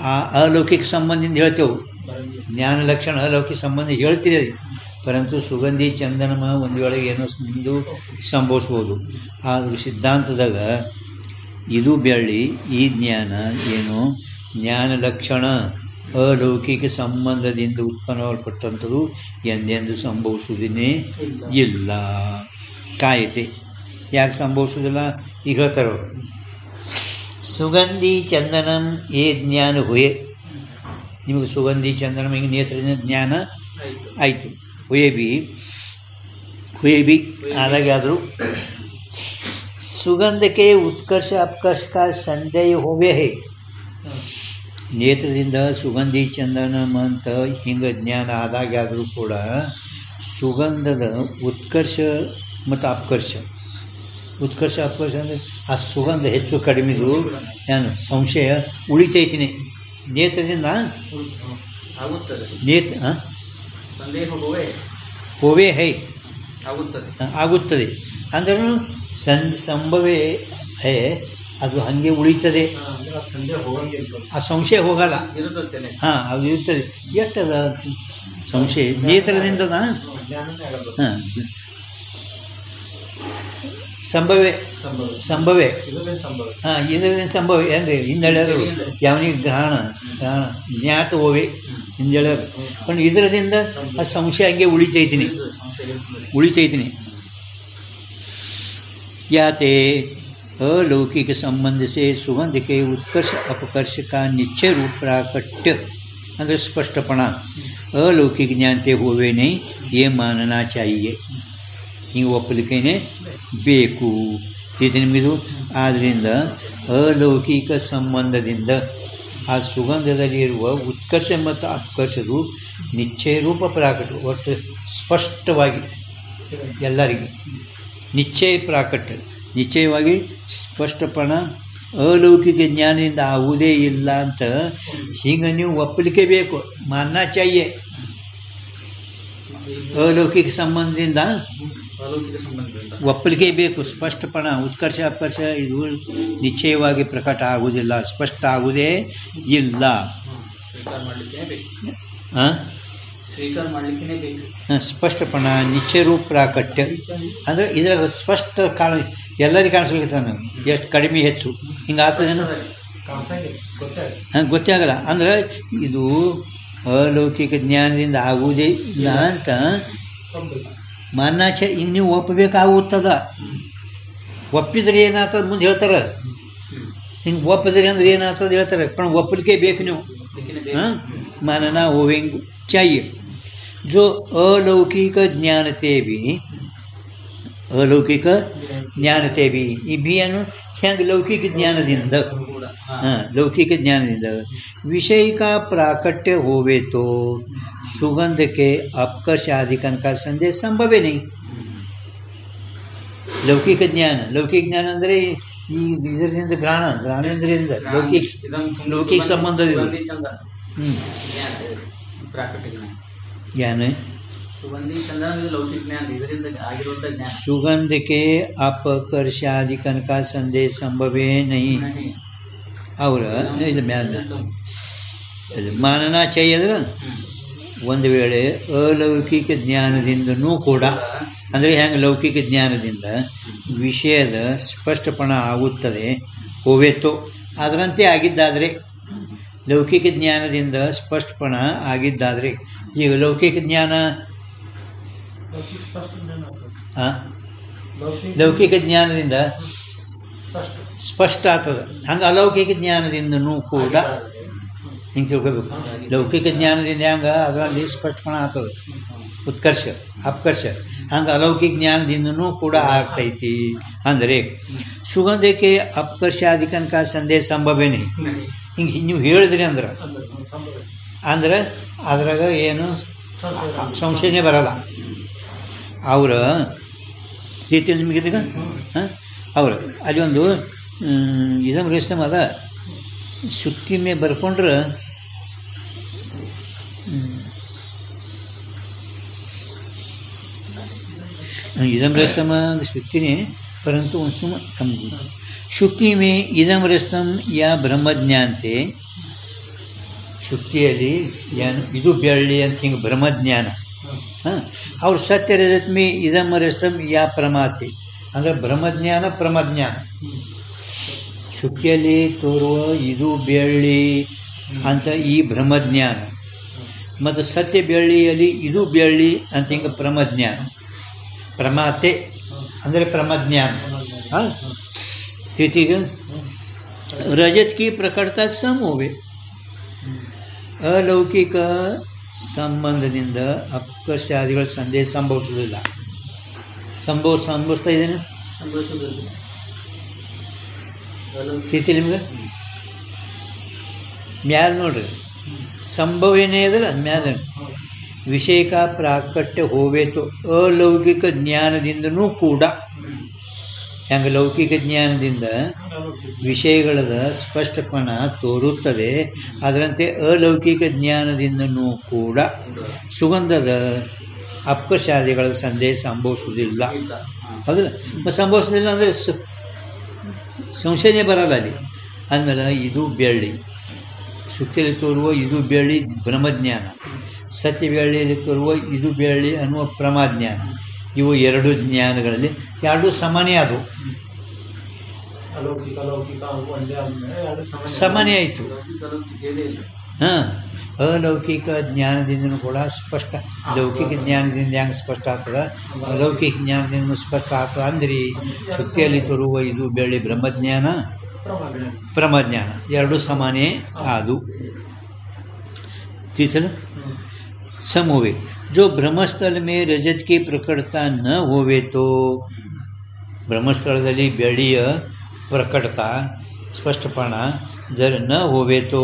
Speaker 1: ಆ ಅಲೌಕಿಕ ಸಂಬಂಧದಿಂದ ಹೇಳ್ತೇವೆ. ಜ್ಞಾನ ಲಕ್ಷಣ ಅಲೌಕಿಕ ಸಂಬಂಧ ಹೇಳ್ತೀರಿ ಅದು. ಪರಂತು ಸುಗಂಧಿ ಚಂದನಮ ಒಂದು ವೇಳೆಗೆ ಏನೋ ನಿಮ್ಮದು ಸಂಭವಿಸ್ಬೋದು. ಆದರೂ ಸಿದ್ಧಾಂತದಾಗ ಇದು ಬೆಳ್ಳಿ ಈ ಜ್ಞಾನ ಏನು ಜ್ಞಾನ ಲಕ್ಷಣ ಅಲೌಕಿಕ ಸಂಬಂಧದಿಂದ ಉತ್ಪನ್ನವಾಗಲ್ಪಟ್ಟಂಥದ್ದು ಎಂದೆಂದು ಸಂಭವಿಸುವುದೇ ಇಲ್ಲ. ಕಾಯತೆ ಯಾಕೆ ಸಂಭವಿಸೋದಿಲ್ಲ ಈಗ ಹೇಳ್ತಾರೆ ಅವರು. ಸುಗಂಧಿ ಚಂದನಂ ಏ ಜ್ಞಾನ ಹುಯೆ, ನಿಮಗೆ ಸುಗಂಧಿ ಚಂದನಂ ಹಿಂಗೆ ನೇತ್ರದಿಂದ ಜ್ಞಾನ ಆಯಿತು. ಹುಯೆ ಬಿ ಆದಾಗಾದರೂ ಸುಗಂಧಕ್ಕೆ ಉತ್ಕರ್ಷ ಅಪ್ಕರ್ಷ ಕಾ ಸಂದೇಹ ಹೋವೇ ಹೇ. ನೇತ್ರದಿಂದ ಸುಗಂಧಿ ಚಂದನಂ ಅಂತ ಹಿಂಗೆ ಜ್ಞಾನ ಆದಾಗಾದರೂ ಕೂಡ ಸುಗಂಧದ ಉತ್ಕರ್ಷ ಮತ್ತು ಅಪ್ಕರ್ಷ, ಉತ್ಕರ್ಷ ಅಪ್ಕರ್ಷ ಅಂದರೆ ಆ ಸುಗಂಧ ಹೆಚ್ಚು ಕಡಿಮೆದು ಏನು ಸಂಶಯ ಉಳಿತೈತಿನಿ ನೇತ್ರದಿಂದ ಹೋವೇ ಹೈ ಆಗುತ್ತದೆ ಅಂದ್ರೂ ಸಂಭವೇ ಹೇ, ಅದು ಹಾಗೆ ಉಳಿತದೆ, ಆ ಸಂಶಯ ಹೋಗಲ್ಲ. ಹಾಂ ಅದು ಇರ್ತದೆ. ಎಷ್ಟದ ಸಂಶಯ ನೇತ್ರದಿಂದ ಹಾಂ ಸಂಭವೇ ಹಾಂ ಇದರಿಂದ ಸಂಭವ ಏನ್ರಿ ಹಿಂದೆಳ್ಯಾರು ಯಾವನಿಗೆ ಗ್ರಹಣ ಜ್ಞಾತ ಹೋವೆ ಹಿಂದೆಳ್ಯಾರು. पण ಇದರದಿಂದ ಆ ಸಂಶಯ ಹಂಗೆ ಉಳಿತೈತಿನಿ. ಯಾತೆ अलौकिक संबंध से सुगंध के उत्कर्ष अपकर्ष का निश्चय रूप प्राकट्य ಅಂದರೆ ಸ್ಪಷ್ಟಪಣ अलौकिक ज्ञानते हुए नहीं ये मानना चाहिए. ಹಿಂಗೆ ಒಪ್ಪಲಿಕ್ಕೇನೆ ಬೇಕು ಇದು ನಿಮ್ಮದು. ಆದ್ದರಿಂದ ಅಲೌಕಿಕ ಸಂಬಂಧದಿಂದ ಆ ಸುಗಂಧದಲ್ಲಿರುವ ಉತ್ಕರ್ಷ ಮತ್ತು ಅಪ್ಕರ್ಷದು ನಿಶ್ಚಯ ರೂಪ ಪ್ರಾಕಟ್ಯ, ಒಟ್ಟು ಸ್ಪಷ್ಟವಾಗಿ ಎಲ್ಲರಿಗೆ ನಿಶ್ಚಯ ಪ್ರಾಕಟ್ಯ, ನಿಶ್ಚಯವಾಗಿ ಸ್ಪಷ್ಟಪಣ ಅಲೌಕಿಕ ಜ್ಞಾನದಿಂದ ಆಗುವುದೇ ಇಲ್ಲ ಅಂತ ಹಿಂಗೆ ನೀವು ಒಪ್ಪಲಿಕ್ಕೆ ಬೇಕು. ಮಾನ್ನ ಚಾಹಿಯೆ. ಅಲೌಕಿಕ ಸಂಬಂಧದಿಂದ ಒಪ್ಪಲಿಕ್ಕೆ ಬೇಕು. ಸ್ಪಷ್ಟಪಣ ಉತ್ಕರ್ಷ ಅಪ್ಕರ್ಷ ಇದು ನಿಶ್ಚಯವಾಗಿ ಪ್ರಕಟ ಆಗುವುದಿಲ್ಲ, ಸ್ಪಷ್ಟ ಆಗುವುದೇ ಇಲ್ಲ. ಸ್ಪಷ್ಟಪಣ ನಿಶ್ಚಯ ರೂಪ ಪ್ರಾಕಟ್ಯ ಅಂದರೆ ಇದ್ರಾಗ ಸ್ಪಷ್ಟ ಎಲ್ಲರಿಗೂ ಕಾಣಿಸ್ಲಿಕ್ಕೆ ಎಷ್ಟು ಕಡಿಮೆ ಹೆಚ್ಚು ಹಿಂಗೆ ಆಗ್ತದೇನು ಗೊತ್ತೇ ಆಗಲ್ಲ. ಅಂದ್ರೆ ಇದು ಅಲೌಕಿಕ ಜ್ಞಾನದಿಂದ ಆಗುವುದೇ ಇಲ್ಲ ಅಂತ ಮಾನಾಚ ಹಿಂಗೆ ನೀವು ಒಪ್ಪಬೇಕಾಗುತ್ತದ. ಒಪ್ಪಿದ್ರೆ ಏನಾಗ್ತದೆ ಮುಂದೆ ಹೇಳ್ತಾರೆ. ಹಿಂಗೆ ಒಪ್ಪಿದ್ರಿ ಅಂದ್ರೆ ಏನಾಗ್ತದೆ ಹೇಳ್ತಾರೆ. पण ಒಪ್ಪಲಿಕ್ಕೆ ಬೇಕು ನೀವು. ಹಾಂ मानना होवेंगे चाहिए. जो अलौकिक ज्ञानते भी ಅಲೌಕಿಕ ಜ್ಞಾನತೆ ಬಿ ಈ ಬಿಯನ್ನು ಹೆಂಗೆ ಲೌಕಿಕ ಜ್ಞಾನದಿಂದ ಲೌಕಿಕ ಜ್ಞಾನದಿಂದ ವಿಷಯಿಕ ಪ್ರಾಕಟ್ಯ ಹೋವೆ ತೋ सुगंध के अपकर्ष आदिकन का संदेह संभव ही नहीं. लौकिक ज्ञान ಅಂದರೆ ಈ ಇದರಿಂದ ಘ್ರಾಣೇಂದ್ರಿಯಿಂದ ಲೌಕಿಕ ಸಂಬಂಧದಿಂದ ಜ್ಞಾನ सुगंध के अपकर्ष आदिकन का संदेह संभव नहीं. और ಮಾನನಾ चाहिए ಒಂದು ವೇಳೆ ಅಲೌಕಿಕ ಜ್ಞಾನದಿಂದನೂ ಕೂಡ ಅಂದರೆ ಹೆಂಗೆ ಲೌಕಿಕ ಜ್ಞಾನದಿಂದ ವಿಷಯದ ಸ್ಪಷ್ಟಪಣ ಆಗುತ್ತದೆ ಹೋವೆತ್ತೋ ಅದರಂತೆ ಆಗಿದ್ದಾದರೆ ಲೌಕಿಕ ಜ್ಞಾನದಿಂದ ಸ್ಪಷ್ಟಪಣ ಆಗಿದ್ದಾದರೆ ಈಗ ಲೌಕಿಕ ಜ್ಞಾನ ಲೌಕಿಕ ಜ್ಞಾನದಿಂದ ಸ್ಪಷ್ಟ ಆಗ್ತದೆ ಹಂಗೆ ಅಲೌಕಿಕ ಜ್ಞಾನದಿಂದನೂ ಕೂಡ ಹಿಂಗೆ ತಿಳ್ಕೋಬೇಕು. ಲೌಕಿಕ ಜ್ಞಾನದಿಂದ ಹೆಂಗೆ ಅದರಲ್ಲಿ ಸ್ಪಷ್ಟಪಣ ಆಗ್ತದೆ ಉತ್ಕರ್ಷ ಅಪಕರ್ಷ ಹಂಗೆ ಅಲೌಕಿಕ ಜ್ಞಾನದಿಂದನೂ ಕೂಡ ಆಗ್ತೈತಿ. ಅಂದರೆ ಸುಗಂಧಕ್ಕೆ ಅಪಕರ್ಷಾದಿಕನಕ ಸಂದೇಹ ಸಂಭವನೇ ಹಿಂಗೆ ನೀವು ಹೇಳಿದ್ರಿ ಅಂದ್ರೆ ಅದ್ರಾಗ ಏನು ಸಂಶಯನೇ ಬರಲ್ಲ. ಅವರ ರೀತಿ ನಿಮಗಿದಾಗ ಅವರು ಅಲ್ಲಿ ಒಂದು ಇದಮ್ ರೇಸ್ತಮ್ ಅದ ಸುತ್ತಿ ಮೇ ಬರ್ಕೊಂಡ್ರೆ इदम रस्तम श्रुति परंतु उनसुम कम श्रुति में इदम रस्तम या ब्रह्म ज्ञान थे श्रुतिಯಲ್ಲಿ ಇದು ಬೆಳ್ಳಿ ಅಂತ ಹಿಂಗೆ ಬ್ರಹ್ಮಜ್ಞಾನ. ಅವ್ರ ಸತ್ಯ ರಜತ್ ಮೇ ಇದಮ್ ರಸ್ತಂ ಯಾ ಪ್ರಮಾತಿ ಅಂದರೆ ಬ್ರಹ್ಮಜ್ಞಾನ ಪ್ರಮಜ್ಞಾನ. ಶುಕ್ತಿಯಲ್ಲಿ ತೋರುವ ಇದು ಬೆಳ್ಳಿ ಅಂತ ಈ ಬ್ರಹ್ಮಜ್ಞಾನ ಮತ್ತು ಸತ್ಯ ಬೆಳ್ಳಿಯಲ್ಲಿ ಇದು ಬೆಳ್ಳಿ ಅಂತ ಹಿಂಗೆ ಪ್ರಮಜ್ಞಾನ. ಪ್ರಮಾತೆ ಅಂದರೆ ಪ್ರಮಜ್ಞಾನ. ತಿಥಿಗ ರಜತ್ ಕಿ ಪ್ರಕಟತಾ ಸಮ ಹೋವೆ ಅಲೌಕಿಕ ಸಂಬಂಧದಿಂದ ಅಪಕರ್ಷಾದಿಗಳ ಸಂದೇಹ ಸಂಭವಿಸುವುದಿಲ್ಲ. ಸಂಭವಿಸ್ತಾ ಇದ್ದೇನೆ ತಿಥಿ ನಿಮ್ಗೆ ಮ್ಯಾಲ ನೋಡ್ರಿ ಸಂಭವ ಏನೇ ಅದಲ್ಲ ಮ್ಯಾಲ ವಿಷಯಕ ಪ್ರಾಕಟ್ಯ ಹೋವೇತು ಅಲೌಕಿಕ ಜ್ಞಾನದಿಂದನೂ ಕೂಡ ಹೆಂಗೆ ಲೌಕಿಕ ಜ್ಞಾನದಿಂದ ವಿಷಯಗಳದ ಸ್ಪಷ್ಟಪಣ ತೋರುತ್ತದೆ ಅದರಂತೆ ಅಲೌಕಿಕ ಜ್ಞಾನದಿಂದನೂ ಕೂಡ ಸುಗಂಧದ ಅಪಕರ್ಷಾದಿಗಳ ಸಂದೇಹ ಸಂಭವಿಸುವುದಿಲ್ಲ. ಹೌದಲ್ಲ ಸಂಭವಿಸೋದಿಲ್ಲ ಅಂದರೆ ಸಂಶಯನೇ ಬರಲ್ಲ ಅಲ್ಲಿ. ಆಮೇಲೆ ಇದು ಬೆಳ್ಳಿ ಸುತ್ತಿಯಲ್ಲಿ ತೋರುವ ಇದು ಬೆಳ್ಳಿ ಬ್ರಹ್ಮಜ್ಞಾನ, ಸತ್ಯ ಬೆಳ್ಳಿಯಲ್ಲಿ ತೋರುವ ಇದು ಬೆಳ್ಳಿ ಅನ್ನುವ ಪ್ರಮಾಜ್ಞಾನ. ಇವು ಎರಡು ಜ್ಞಾನಗಳಲ್ಲಿ ಎರಡು ಸಮಾನೇ ಆದವು, ಸಮಾನೇ ಆಯಿತು. ಹಾಂ ಅಲೌಕಿಕ ಜ್ಞಾನದಿಂದನೂ ಕೂಡ ಸ್ಪಷ್ಟ ಲೌಕಿಕ ಜ್ಞಾನದಿಂದ ಹೆಂಗೆ ಸ್ಪಷ್ಟ ಆಗ್ತದೆ ಅಲೌಕಿಕ ಜ್ಞಾನದಿಂದ ಸ್ಪಷ್ಟ ಆಗ್ತದೆ. ಅಂದ್ರೆ ಶುಕ್ತಿಯಲ್ಲಿ ತೋರುವ ಇದು ಬೆಳ್ಳಿ ಬ್ರಹ್ಮಜ್ಞಾನ ಪ್ರಮಜ್ಞಾನ ಎರಡು ಸಮಾನೇ ಆದು. तीसरा सम होवे जो ब्रह्मस्थल में रजत की प्रकटता न होवे तो ಬ್ರಹ್ಮಸ್ಥಳದಲ್ಲಿ ಬೆಳ್ಳಿಯ ಪ್ರಕಟತಾ ಸ್ಪಷ್ಟಪಣ जर न होवे तो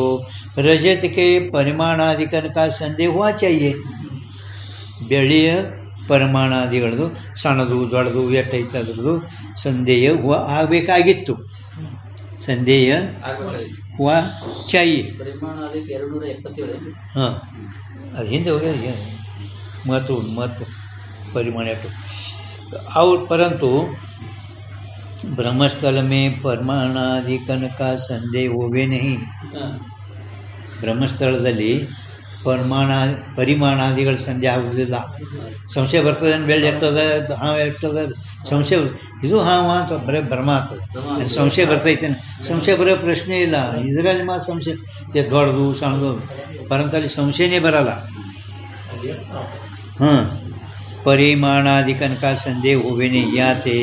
Speaker 1: रजत के ಪರಿಮಾಣಾಧಿಕನ का संदेह हुआ चाहिए. ಬೆಳ್ಳಿಯ ಪರಿಮಾಣಾದಿಗಳದು ಸಣ್ಣದು ದೊಡ್ಡದು ಎಟ್ಟೈತೆ ಅದ್ರದ್ದು ಸಂದೇಹ ಆಗಬೇಕಾಗಿತ್ತು. ಸಂದೇಹ ಹುವ ಚಾಯಿ. ಹಾಂ ಅದು ಹಿಂದೆ ಹೋಗ್ಯದ महत्व परिमाण एटो और परंतु ब्रह्मस्थल में परमाणाधिकन का संदेह होवे नहीं. ಬ್ರಹ್ಮಸ್ಥಳದಲ್ಲಿ ಪರಿಮಾಣಾದಿಗಳ ಸಂದೇಹ ಆಗುವುದಿಲ್ಲ. ಸಂಶಯ ಬರ್ತದೆ ಬೆಳ್ಳಿ ಇರ್ತದೆ ಹಾವು ಇರ್ತದೆ ಸಂಶಯ ಇದು ಹಾವು ಅಂತ ಬರೀ ಭ್ರಮ ಆಗ್ತದೆ. ಸಂಶಯ ಬರ್ತೈತೆ ಸಂಶಯ ಬರೋ ಪ್ರಶ್ನೆ ಇಲ್ಲ. ಇದರಲ್ಲಿ ಮಾತ್ರ ಸಂಶಯ ದೊಡ್ಡದು ಸಣ್ಣದು ಪರಂತಲ್ಲಿ ಸಂಶಯನೇ ಬರಲ್ಲ. हाँ परिमाणाधिकन का संदेह होवे नहीं याते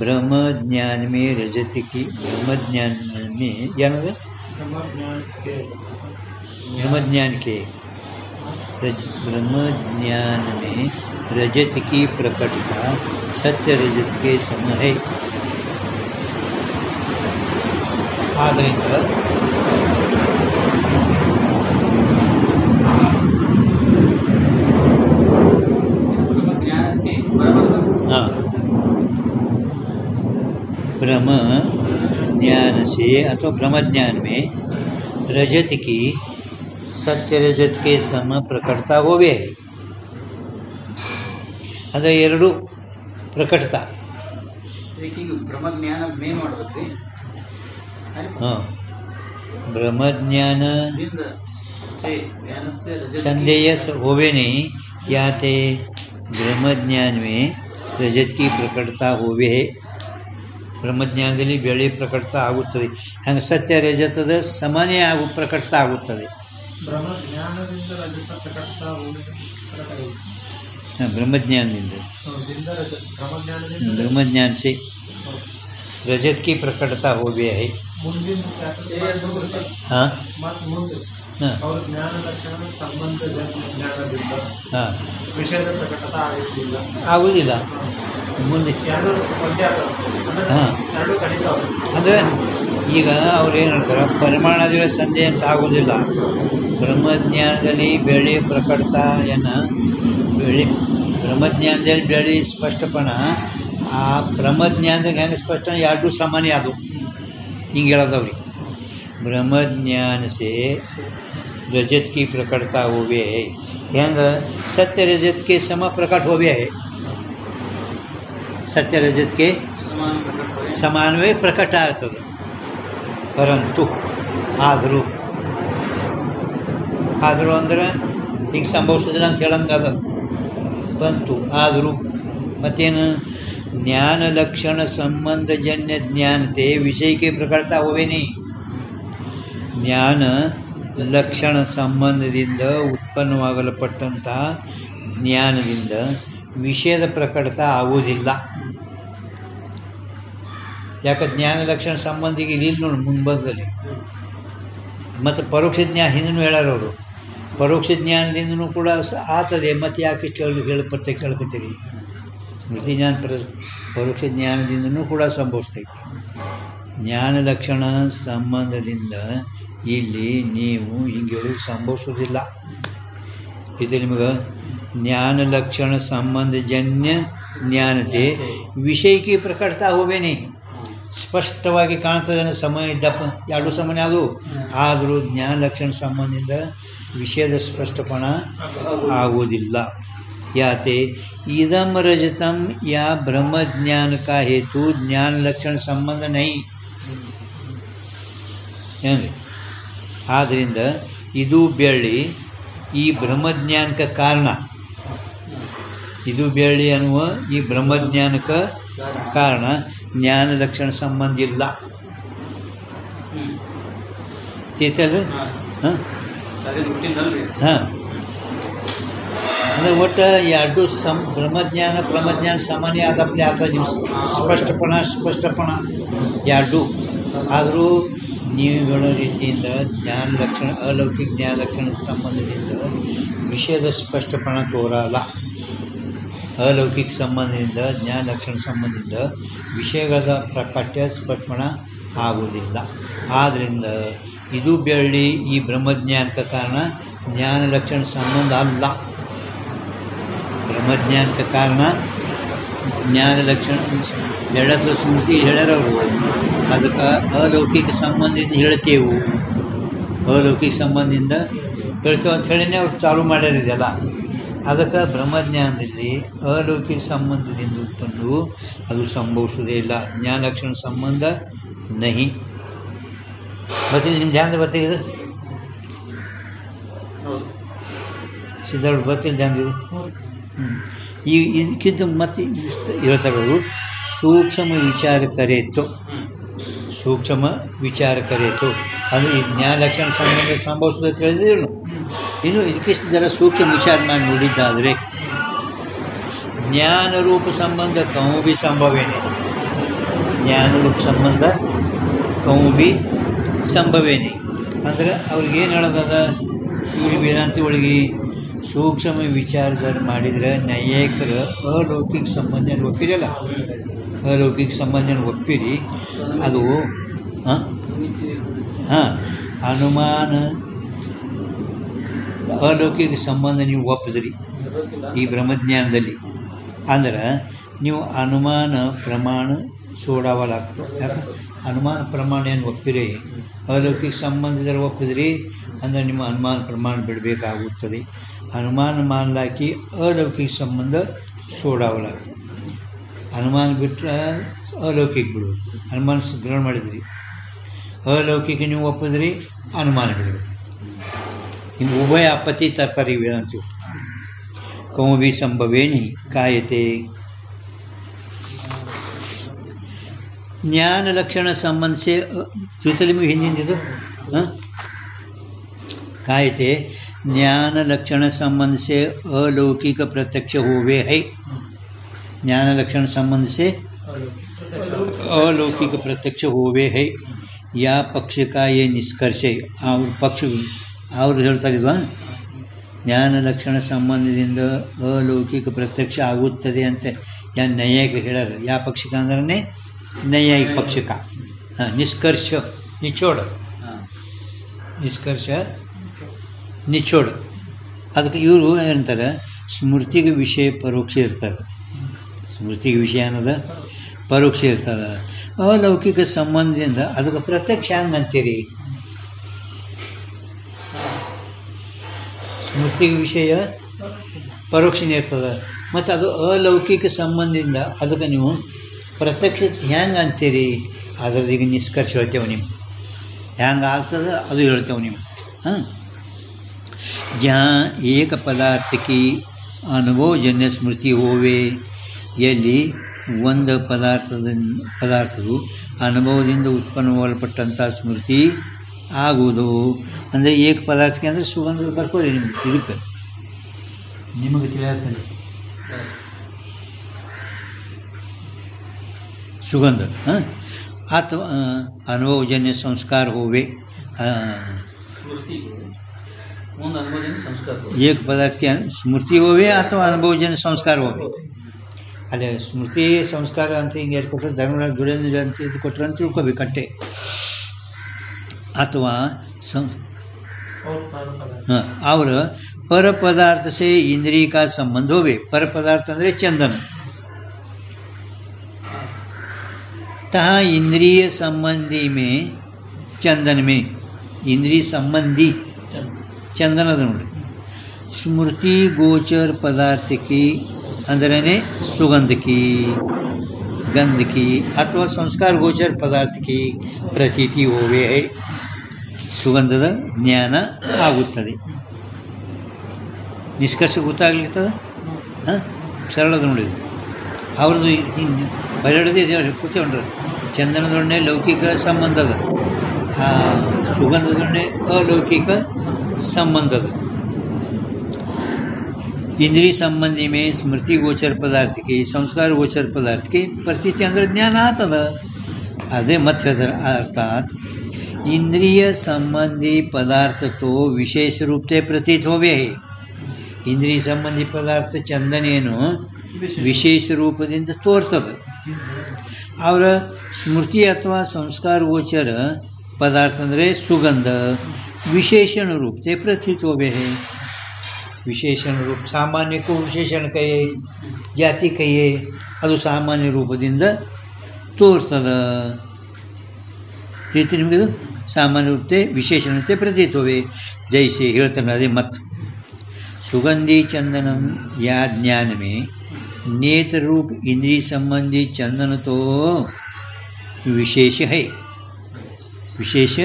Speaker 1: ब्रह्म ज्ञान में रजत की ब्रह्म ज्ञान में ब्रह्म ज्ञान के ब्रह्म ज्ञान में रजत की प्रकटता सत्य रजत के सम है. ಆದ್ದರಿಂದ हाँ, ब्रह्म ज्ञान से अथवा ब्रह्म ज्ञान में रजत की सत्य रजत के सम प्रकटता होवे ಅಂದರೆ ಎರಡು ಪ್ರಕಟತಾ
Speaker 2: ಬ್ರಹ್ಮಜ್ಞಾನ ಮೇ ಮಾಡ್ಬೇಕ್ರಿ.
Speaker 1: ಹಾಂ, ब्रह्मज्ञान संदेह होवे नहीं याते ब्रह्मज्ञान में रजत की प्रकटता होवे है. ಬ್ರಹ್ಮಜ್ಞಾನದಲ್ಲಿ ಬೆಳೆ ಪ್ರಕಟತಾ ಆಗುತ್ತದೆ. ಹಂಗೆ ಸತ್ಯ ರಜತದ ಸಮಾನೇ ಪ್ರಕಟತಾ ಆಗುತ್ತದೆ.
Speaker 2: ಬ್ರಹ್ಮಜ್ಞಾನದಿಂದ ರಜತ ಪ್ರಕಟತಾ
Speaker 1: हाँ, ब्रह्मज्ञानದಿಂದ ब्रह्मज्ञान से रजत की प्रकटता हो गया है. हाँ हाँ
Speaker 2: ವಿಷಯದ ಪ್ರಕಟತಾ
Speaker 1: ಆಗುವುದಿಲ್ಲ ಮುಂದೆ. ಹಾಂ, ಅಂದರೆ ಈಗ ಅವ್ರು ಏನು ಹೇಳ್ತಾರೆ, ಪರಿಮಾಣಗಳ ಸಂದೇಹ ಅಂತ ಆಗೋದಿಲ್ಲ. ಬ್ರಹ್ಮಜ್ಞಾನದಲ್ಲಿ ಬೆಳೆ ಪ್ರಕಟತೆಯನ್ನು ಬ್ರಹ್ಮಜ್ಞಾನದಲ್ಲಿ ಬೆಳೆ ಸ್ಪಷ್ಟಪಣ ಆ ಬ್ರಹ್ಮಜ್ಞಾನದಾಗ ಹೆಂಗೆ ಸ್ಪಷ್ಟ ಎರಡು ಸಾಮಾನ್ಯ ಅದು ಹಿಂಗೆ ಹೇಳೋದವ್ರಿಗೆ. ब्रह्मज्ञान से रजत की प्रकटता होवे है. ಹೆಂಗೆ सत्य रजत के सम प्रकट होवे है. सत्य रजत के समानವೇ ಪ್ರಕಟ ಆಗ್ತದೆ. ಪರಂತು ಆದರೂ ಅಂದ್ರೆ ಈಗ ಸಂಭವಿಸೋದಿಲ್ಲ ಅಂತ ಹೇಳಂಗದ. ಪಂತು ಆದರೂ ಮತ್ತೇನು ज्ञान लक्षण संबंधजन्य ज्ञानते विषय के प्रकटता होवे नहीं. ಜ್ಞಾನ ಲಕ್ಷಣ ಸಂಬಂಧದಿಂದ ಉತ್ಪನ್ನವಾಗಲ್ಪಟ್ಟಂಥ ಜ್ಞಾನದಿಂದ ವಿಷಯದ ಪ್ರಕಟತ ಆಗುವುದಿಲ್ಲ. ಯಾಕೆ ಜ್ಞಾನ ಲಕ್ಷಣ ಸಂಬಂಧಿಗೆ ಇಲ್ಲಿ ನೋಡಿ ಮುಂಬಂಧದಲ್ಲಿ. ಮತ್ತು ಪರೋಕ್ಷ ಜ್ಞಾನ ಹಿಂದೂ ಹೇಳೋರು, ಪರೋಕ್ಷ ಜ್ಞಾನದಿಂದನೂ ಕೂಡ ಆತದೆ. ಮತ್ತು ಯಾಕೆ ಕೇಳ್ಕೊತೀರಿ? ಸ್ಮೃತಿ ಜ್ಞಾನ ಪರೋಕ್ಷ ಜ್ಞಾನದಿಂದನೂ ಕೂಡ ಸಂಭವಿಸ್ತೈತಿ. ಜ್ಞಾನ ಲಕ್ಷಣ ಸಂಬಂಧದಿಂದ ಇಲ್ಲಿ ನೀವು ಹಿಂಗೆ ಹೇಳೋದು ಸಂಭವಿಸೋದಿಲ್ಲ. ಇದು ನಿಮಗೆ ಜ್ಞಾನ ಲಕ್ಷಣ ಸಂಬಂಧಜನ್ಯ ಜ್ಞಾನತೆ ವಿಷಯಕ್ಕೆ ಪ್ರಕಟತಾ ಹೋವೇನೆ ಸ್ಪಷ್ಟವಾಗಿ ಕಾಣ್ತದೆ. ಸಮಯ ಇದ್ದಪ್ಪ ಎರಡು ಸಮಯ ಅದು. ಆದರೂ ಜ್ಞಾನ ಲಕ್ಷಣ ಸಂಬಂಧದಿಂದ ವಿಷಯದ ಸ್ಪಷ್ಟಪಣ ಆಗುವುದಿಲ್ಲ. ಯಾತೆ ಇದಂ ರಜತಂ ಯಾ ಬ್ರಹ್ಮ ज्ञान का हेतु ज्ञान लक्षण संबंध नहीं. ಏನ್ರಿ? ಆದ್ದರಿಂದ ಇದು ಬೆಳ್ಳಿ ಈ ಬ್ರಹ್ಮಜ್ಞಾನಕ್ಕೆ ಕಾರಣ. ಇದು ಬೆಳ್ಳಿ ಅನ್ನುವ ಈ ಬ್ರಹ್ಮಜ್ಞಾನಕ್ಕೆ ಕಾರಣ. ಜ್ಞಾನ ಲಕ್ಷಣ ಸಂಬಂಧ ಇಲ್ಲ. ತಿಳ್ತಲ್ರಿ? ಹಾಂ ಹಾಂ, ಅಂದರೆ ಒಟ್ಟು ಎರಡು ಬ್ರಹ್ಮಜ್ಞಾನ ಸಾಮಾನ್ಯ ಆದಪ್ಲೆ ಆಗ್ತದೆ. ಸ್ಪಷ್ಟಪಣ ಎರಡು. ಆದರೂ ನೀವು ಹೇಳೋ ರೀತಿಯಿಂದ ಜ್ಞಾನ ಲಕ್ಷಣ ಅಲೌಕಿಕ ಜ್ಞಾನ ಲಕ್ಷಣ ಸಂಬಂಧದಿಂದ ವಿಷಯದ ಸ್ಪಷ್ಟಪಣ ತೋರಲ್ಲ. ಅಲೌಕಿಕ ಸಂಬಂಧದಿಂದ ಜ್ಞಾನ ಲಕ್ಷಣ ಸಂಬಂಧದಿಂದ ವಿಷಯಗಳ ಪ್ರಕಟ ಸ್ಪಷ್ಟಪಣ ಆಗುವುದಿಲ್ಲ. ಆದ್ದರಿಂದ ಇದು ಬೆಳ್ಳಿ ಈ ಬ್ರಹ್ಮಜ್ಞಾನಕ್ಕೆ ಕಾರಣ, ಜ್ಞಾನ ಲಕ್ಷಣ ಸಂಬಂಧ ಅಲ್ಲ. ಬ್ರಹ್ಮಜ್ಞಾನಕ್ಕೆ ಕಾರಣ ಜ್ಞಾನ ಲಕ್ಷಣ ಹೇಳತ್ವ ಸ್ಮೃತಿ ಹೇಳ್ಯಾರವರು. ಅದಕ್ಕೆ ಅಲೌಕಿಕ ಸಂಬಂಧದಿಂದ ಹೇಳ್ತೇವು, ಅಲೌಕಿಕ ಸಂಬಂಧದಿಂದ ಹೇಳ್ತೇವೆ ಅಂತ ಹೇಳಿನೇ ಅವ್ರು ಚಾಲು ಮಾಡ್ಯಾರಿದೆಯಲ್ಲ. ಅದಕ್ಕೆ ಬ್ರಹ್ಮಜ್ಞಾನದಲ್ಲಿ ಅಲೌಕಿಕ ಸಂಬಂಧದಿಂದ ಉತ್ಪನ್ನವು ಅದು ಸಂಭವಿಸೋದೇ ಇಲ್ಲ. ಜ್ಞಾನ ಲಕ್ಷಣ ಸಂಬಂಧ ನಹಿ. ಬರ್ತೀನಿ ನಿಮ್ಮ ಧ್ಯಾನ ಬರ್ತಿದೆ ಸಿದ್ಧಾರ್ಥ ಬರ್ತಿಲ್ಲ ಧ್ಯಾನ. ಈ ಇದಕ್ಕಿಂತ ಮತ್ತೆ ಹೇಳ್ತಾರೆ ಅವರು, ಸೂಕ್ಷ್ಮ ವಿಚಾರ ಕರೆಯಿತು ಅದು ಈ ಜ್ಞಾನ ಲಕ್ಷಣ ಸಂಬಂಧ ಸಂಭವಿಸೋದು ಅಂತ ಹೇಳಿದ್ರು. ಇನ್ನು ಇದಕ್ಕಿಷ್ಟು ಜರ ಸೂಕ್ಷ್ಮ ವಿಚಾರ ಮಾಡಿ ನೋಡಿದ್ದಾದರೆ ಜ್ಞಾನ ರೂಪ ಸಂಬಂಧ कहूँ भी संभव है नहीं. ಜ್ಞಾನ ರೂಪ ಸಂಬಂಧ कहूँ भी ಸಂಭವ नहीं. ಅಂದರೆ ಅವ್ರಿಗೇನು ಹೇಳೋದದ ಇವ್ರಿಗೆ ವೇದಾಂತಿ ಒಳಗೆ ಸೂಕ್ಷ್ಮ ವಿಚಾರ ಜರ ಮಾಡಿದರೆ ನೈಯಾಯಿಕರು ಅಲೌಕಿಕ ಸಂಬಂಧನ ಒಪ್ಪಿರಲ್ಲ, ಅಲೌಕಿಕ ಸಂಬಂಧನ ಒಪ್ಪಿರಿ ಅದು ಅನುಮಾನ ಅಲೌಕಿಕ ಸಂಬಂಧ ನೀವು ಒಪ್ಪಿದ್ರಿ ಈ ಬ್ರಹ್ಮಜ್ಞಾನದಲ್ಲಿ ಅಂದ್ರೆ ನೀವು ಅನುಮಾನ ಪ್ರಮಾಣ ಸೋಡಾವಲಾಗ್ತದೆ. ಯಾಕೆ ಅನುಮಾನ ಪ್ರಮಾಣ ಏನು ಒಪ್ಪಿರಿ, ಅಲೌಕಿಕ ಸಂಬಂಧದಲ್ಲಿ ಒಪ್ಪಿದ್ರಿ ಅಂದರೆ ನಿಮ್ಮ ಅನುಮಾನ ಪ್ರಮಾಣ ಬಿಡಬೇಕಾಗುತ್ತದೆ. ಅನುಮಾನ ಮಾಡಲಾಕಿ ಅಲೌಕಿಕ ಸಂಬಂಧ ಸೋಡಾವಲಾಗ್ತದೆ. ಅನುಮಾನ ಬಿಟ್ಟರೆ ಅಲೌಕಿಕ ಬಿಡೋದು. ಅನುಮಾನ ಗ್ರಹಣ ಮಾಡಿದ್ರಿ, ಅಲೌಕಿಕ ನೀವು ಒಪ್ಪಿದ್ರಿ, ಅನುಮಾನ ಬಿಡೋದು. ಹಿಂಗೆ ಉಭಯ ಅಪತ್ತಿ ತರ್ತಾರೆ ಇವೆ ಅಂತೀವಿ. ಕೌಮಿ ಸಂಭವೇನಿ ಕಾಯತೆ ಜ್ಞಾನ ಲಕ್ಷಣ ಸಂಬಂಧಿಸಿ ತಿಳ್ತಲ್ಲಿ ನಿಮಗೆ ಹಿಂದಿಂದಿದು ಕಾಯತೆ ಜ್ಞಾನ ಲಕ್ಷಣ ಸಂಬಂಧಿಸಿ अलौकिक प्रत्यक्ष होवे है. ज्ञान लक्षण संबंधिसे अलौकिक प्रत्यक्ष होवे है. या पक्ष का ये निष्कर्ष है. और पक्ष ಅವರು ಹೇಳ್ತಾರಿದ್ವಾ ಜ್ಞಾನ ಲಕ್ಷಣ ಸಂಬಂಧದಿಂದ ಅಲೌಕಿಕ ಪ್ರತ್ಯಕ್ಷ ಆಗುತ್ತದೆ ಅಂತ ಯಾ ನೈಯಾಯಿಕರು ಹೇಳಾರ. ಯಾವ ಪಕ್ಷಕ ಅಂದ್ರೆ ನೈಯಾಯಿಕ ಪಕ್ಷಕ. ನಿಷ್ಕರ್ಷ ನಿಚೋಡ, ನಿಷ್ಕರ್ಷ ನಿಚೋಡ. ಅದಕ್ಕೆ ಇವರು ಏನಂತಾರೆ ಸ್ಮೃತಿಗೆ ವಿಷಯ ಪರೋಕ್ಷ ಇರ್ತದೆ. ಸ್ಮೃತಿಗೆ ವಿಷಯ ಅನ್ನೋದು ಪರೋಕ್ಷ ಇರ್ತದೆ. ಅಲೌಕಿಕ ಸಂಬಂಧದಿಂದ ಅದಕ್ಕೆ ಪ್ರತ್ಯಕ್ಷ ಹಂಗೆ ಅಂತೀರಿ. ಸ್ಮೃತಿಗೆ ವಿಷಯ ಪರೋಕ್ಷನೇ ಇರ್ತದೆ ಮತ್ತು ಅದು ಅಲೌಕಿಕ ಸಂಬಂಧದಿಂದ ಅದಕ್ಕೆ ನೀವು ಪ್ರತ್ಯಕ್ಷ ಹ್ಯಾಂಗೆ ಅಂತೀರಿ. ಅದ್ರದ್ದು ಈಗ ನಿಷ್ಕರ್ಷ ಹೇಳ್ತೇವೆ ನಿಮ್ಗೆ ಹ್ಯಾಂಗೆ ಆಗ್ತದೆ ಅದು ಹೇಳ್ತೇವೆ ನೀವು. जहाँ एक पदार्थ की अनुभवजन्य स्मृति होवे, ಎಲ್ಲಿ ಒಂದು ಪದಾರ್ಥವು ಅನುಭವದಿಂದ ಉತ್ಪನ್ನಗೊಳ್ಳಲ್ಪಟ್ಟಂಥ ಸ್ಮೃತಿ ಆಗುವುದು. ಅಂದರೆ ಏಕ ಪದಾರ್ಥಕ್ಕೆ ಅಂದರೆ ಸುಗಂಧ ಬರ್ಕೋರಿ ನಿಮ್ಗೆ ಇದಕ್ಕೆ ನಿಮಗೆ ತಿಳಿಸಲಿ ಸುಗಂಧ ಅಥವಾ ಅನುಭವಜನ್ಯ ಸಂಸ್ಕಾರ ಹೋವೆ. एक पदार्थ के स्मृति होवे ಅಥವಾ ಅನುಭವಜನ್ಯ ಸಂಸ್ಕಾರ ಹೋವೆ. ಅಲ್ಲೇ ಸ್ಮೃತಿ ಸಂಸ್ಕಾರ ಅಂತ ಹಿಂಗೆ ಯಾರು ಕೊಟ್ಟರೆ ಧರ್ಮರಾಜ ದುರೇಂದ್ರ ಅಂತ ಇದು ಕೊಟ್ಟರೆ ಅಂತ ತಿಳ್ಕೊಬೇಕು ಅಟ್ಟೆ. ಅಥವಾ ಅವರ पर पदार्थ से इंद्रिय का संबंध होवे. पर पदार्थ ಅಂದರೆ ಚಂದನ. तहाँ इंद्रिय संबंधी में चंदन में इंद्रिय संबंधी ಚಂದನದ ನೋಡಿ. ಸ್ಮೃತಿ ಗೋಚರ ಪದಾರ್ಥಕ್ಕೆ ಅಂದ್ರೆ ಸುಗಂಧಕಿ ಗಂಧಕಿ ಅಥವಾ ಸಂಸ್ಕಾರ ಗೋಚರ ಪದಾರ್ಥಕ್ಕೆ ಪ್ರತೀತಿ ಹೋವೆ. ಸುಗಂಧದ ಜ್ಞಾನ ಆಗುತ್ತದೆ. ನಿಷ್ಕರ್ಷ ಗೊತ್ತಾಗ್ಲಿರ್ತದೆ. ಸರಳದ ನೋಡಿದ್ರು ಅವ್ರದ್ದು ಹಿಂಗೆ ಬರಡದೆ ಕೂತ್ಕೊಂಡ್ರೆ ಚಂದನದೊಡನೆ ಲೌಕಿಕ ಸಂಬಂಧದ, ಸುಗಂಧದೊಡನೆ ಅಲೌಕಿಕ ಸಂಬಂಧದ. इंद्रिय संबंधी में स्मृति गोचर पदार्थ की संस्कार गोचर पदार्थ की प्रतीति अंदर ज्ञान आतद. अदे मध्य अर्थात इंद्रिय संबंधी पदार्थ तो विशेष रूप से प्रतीत होवे है. इंद्रिय संबंधी पदार्थ चंदनेनु विशेष रूपದಿಂದ ತೋರ್ತದೆ. ಅವರ ಸ್ಮೃತಿ ಅಥವಾ ಸಂಸ್ಕಾರ ಗೋಚರ ಪದಾರ್ಥ ಅಂದರೆ ಸುಗಂಧ विशेषण रूप से प्रतीत होवे है. विशेषण रूप सामान्य को विशेषण कहिए, जाति कहिए, ಅದು ಸಾಮಾನ್ಯ ರೂಪದಿಂದ ತೋರ್ತದ. ತಿಳಿತು ನಿಮಗಿದು ಸಾಮಾನ್ಯ ರೂಪತೆ ವಿಶೇಷಣತೆ ಪ್ರತೀತ ಹೋವೆ. ಜೈಸೆ ಹೇಳ್ತಾನೆ ಅದೇ ಮತ್ತು सुगंधी चंदनम या ज्ञान में नेत्र रूप इंद्रिय संबंधी चंदन तो विशेष है. विशेष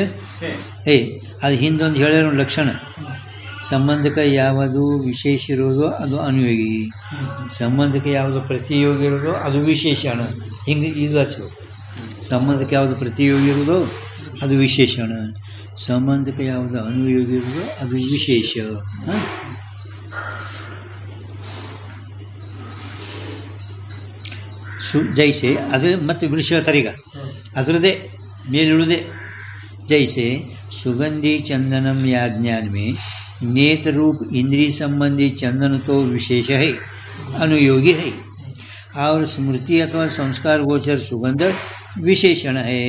Speaker 1: है. ಅದು ಹಿಂದೊಂದು ಹೇಳಿರೋ ಲಕ್ಷಣ. ಸಂಬಂಧಕ್ಕೆ ಯಾವುದು ವಿಶೇಷ ಇರೋದೋ ಅದು ಅನುಯೋಗಿ, ಸಂಬಂಧಕ್ಕೆ ಯಾವುದು ಪ್ರತಿಯೋಗಿ ಇರೋದೋ ಅದು ವಿಶೇಷಣ. ಹಿಂಗೆ ಇದು ಹಚ್ಚಬೇಕು. ಸಂಬಂಧಕ್ಕೆ ಯಾವುದು ಪ್ರತಿಯೋಗಿ ಇರೋದೋ ಅದು ವಿಶೇಷಣ, ಸಂಬಂಧಕ್ಕೆ ಯಾವುದು ಅನುಯೋಗಿ ಇರೋದೋ ಅದು ವಿಶೇಷ. ಜೈಸೆ ಅದು ಮತ್ತು ವಿಷಯತರೀಗ ಅದರದೇ ಮೇಲಿಳುವುದೇ. जैसे सुगंधी चंदनम या ज्ञान में नेत्र रूप इंद्रिय संबंधी चंदन तो विशेष है, अनुयोगी है, और स्मृति अथवा संस्कार गोचर सुगंध विशेषण है.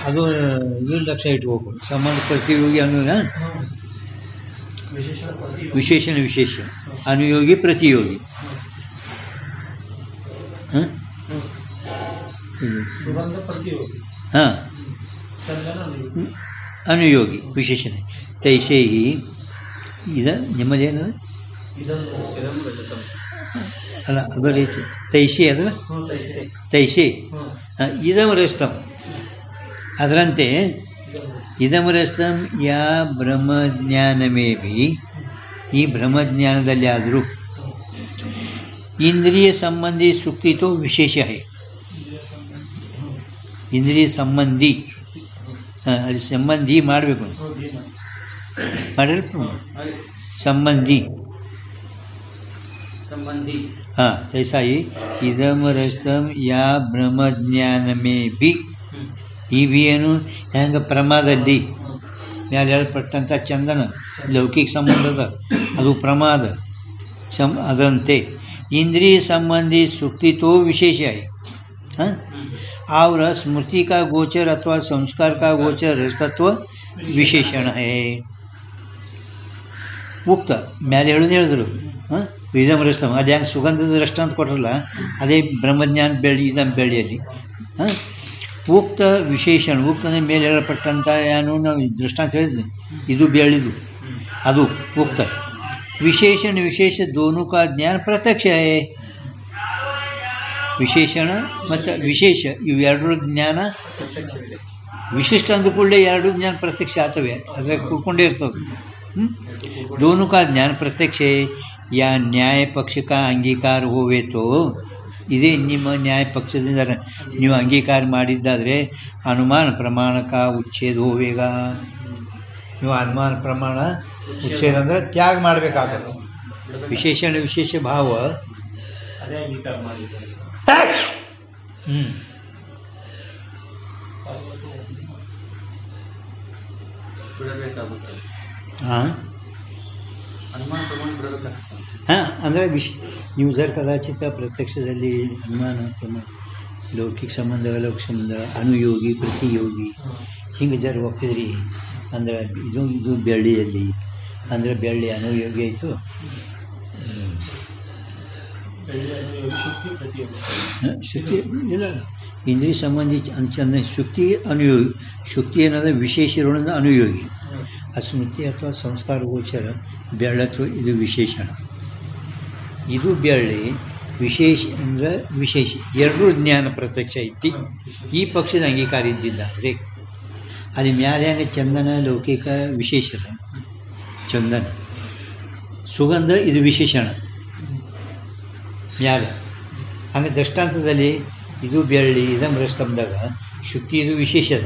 Speaker 1: ಅದು ಇದು ಲಕ್ಷ ಇಟ್ಕೋಬೇಕು. ಸಂಬಂಧ ಪ್ರತಿಯೋಗಿ ಅನುಯೋಗಿ, ವಿಶೇಷಣ ವಿಶೇಷ, ಅನುಯೋಗಿ ಪ್ರತಿಯೋಗಿ. ಹಾಂ ಹಾಂ ಅನುಯೋಗಿ ವಿಶೇಷಣ. ತೈಸೇ ಹಿ ನಿಮ್ಮದೇನದು ಅಲ್ಲ ಅದರೈತಿ ತೈಸೆ ಅದಲ್ಲ ತೈಸೆ ಇದಂ ರಸ್ತಂ ಅದರಂತೆ ಇದಂ ರಸ್ತಂ ಯಾ ಬ್ರಹ್ಮಜ್ಞಾನಮೇ ಭಿ ಈ ಬ್ರಹ್ಮಜ್ಞಾನದಲ್ಲಿ ಆದರೂ ಇಂದ್ರಿಯ ಸಂಬಂಧಿ ಸುಕ್ತಿ ತೋ ವಿಶೇಷ ಹೈ. ಇಂದ್ರಿಯ ಸಂಬಂಧಿ ಅಲ್ಲಿ ಸಂಬಂಧಿ ಮಾಡಬೇಕು ಮಾಡಿರ ಸಂಬಂಧಿ हाँ जैसा ही इदम रस्तम या ब्रह्मज्ञान में भी ಈ ಬಿ ಏನು ಹೆಂಗೆ ಪ್ರಮಾದಲ್ಲಿ ಮೇಲೆ ಹೇಳಲ್ಪಟ್ಟಂಥ ಚಂದನ ಲೌಕಿಕ ಸಂಬಂಧದ ಅದು ಪ್ರಮಾದ ಅದರಂತೆ इंद्रिय संबंधी सुक्ति तो विशेष है. हाँ और स्मृति का गोचर अथवा संस्कार का गोचर रजतत्व विशेषण है. ಉಕ್ತ ಮೇಲೆ ಹೇಳಿದ್ರು ಹಾಂ ಇದಂ ರಸ್ತಂ ಅದು ಹೆಂಗೆ ಸುಗಂಧದ ರಷ್ಟ ಅಂತ ಕೊಟ್ರಲ್ಲ ಅದೇ ಬ್ರಹ್ಮಜ್ಞಾನ ಬೆಳ್ಳಿ ಇದಂ ಬೆಳ್ಳಿಯಲ್ಲಿ ಹಾಂ ಉಕ್ತ ವಿಶೇಷಣ ಉಕ್ತ ಅಂದರೆ ಮೇಲೆ ಹೇಳಲ್ಪಟ್ಟಂಥ ಏನು ನಾವು ದೃಷ್ಟಾಂತ ಹೇಳಿದ್ವಿ ಇದು ಬೆಳ್ಳಿದು ಅದು ಉಕ್ತ ವಿಶೇಷಣ ವಿಶೇಷ ದೋನೂ ಕಾ ಜ್ಞಾನ ಪ್ರತ್ಯಕ್ಷ ಹೇ. ವಿಶೇಷಣ ಮತ್ತು ವಿಶೇಷ ಇವು ಎರಡರ ಜ್ಞಾನ ವಿಶಿಷ್ಟ ಅಂದುಕೊಳ್ಳೆ ಎರಡು ಜ್ಞಾನ ಪ್ರತ್ಯಕ್ಷ ಆಗ್ತವೆ ಅದ್ರಾಗ ಕೂತ್ಕೊಂಡೇ ಇರ್ತವೆ. दोनों का ज्ञान प्रत्यक्ष है या न्याय पक्ष का अंगीकार होवे तो ಇದೇ ನಿಮ್ಮ ನ್ಯಾಯ ಪಕ್ಷದಿಂದ ನೀವು ಅಂಗೀಕಾರ ಮಾಡಿದ್ದಾದರೆ ಅನುಮಾನ ಪ್ರಮಾಣಕ ಉಚ್ಛೇದ ಹೋವೇಗ. ನೀವು ಅನುಮಾನ ಪ್ರಮಾಣ ಉಚ್ಛೇದ ಅಂದರೆ ತ್ಯಾಗ ಮಾಡಬೇಕಾಗದು. ವಿಶೇಷಣ ವಿಶೇಷ ಭಾವ ಹಾಂ ಹಾಂ ಅಂದರೆ ನೀವು ಜರ್ ಕದಾಚಿತ ಪ್ರತ್ಯಕ್ಷದಲ್ಲಿ ಅನುಮಾನ ಪ್ರಮಾಣ ಲೌಕಿಕ ಸಂಬಂಧ ಅಲೌಕಿಕ ಸಂಬಂಧ ಅನುಯೋಗಿ ಪ್ರತಿಯೋಗಿ ಹಿಂಗೆ ಜರ್ ಒಪ್ಪಿದ್ರಿ ಅಂದ್ರೆ ಇದು ಬೆಳ್ಳಿಯಲ್ಲಿ ಅಂದರೆ ಬೆಳ್ಳಿ ಅನುಯೋಗಿ ಆಯಿತು. ಶುಕ್ತಿ ಇಲ್ಲ ಇಂದ್ರಿಯ ಸಂಬಂಧಿ ಚಂದ ಶುಕ್ತಿ ಅನುಯೋಗಿ. ಶುಕ್ತಿ ಏನಂದರೆ ವಿಶೇಷ ಇರೋಣ ಅನುಯೋಗಿ. ಸ್ಮೃತಿ ಅಥವಾ ಸಂಸ್ಕಾರ ಗೋಚರ ಬೆಳ್ಳತ್ತು ಇದು ವಿಶೇಷಣ. ಇದು ಬೆಳ್ಳಿ ವಿಶೇಷ ಅಂದರೆ ವಿಶೇಷ ಎರಡೂ ಜ್ಞಾನ ಪ್ರತ್ಯಕ್ಷ ಐತಿ. ಈ ಪಕ್ಷದ ಅಂಗೀಕಾರ ಇದ್ದಿದ್ದಾದರೆ ಅಲ್ಲಿ ಮ್ಯಾಲೆ ಹಂಗೆ ಚಂದನ ಲೌಕಿಕ ವಿಶೇಷದ ಚಂದನ ಸುಗಂಧ ಇದು ವಿಶೇಷಣ ಮ್ಯಾಲೆ ಹಂಗೆ ದೃಷ್ಟಾಂತದಲ್ಲಿ ಇದು ಬೆಳ್ಳಿ ಇದಂ ರಸ್ತಂದಾಗ ಶುಕ್ತಿ ಇದು ವಿಶೇಷದ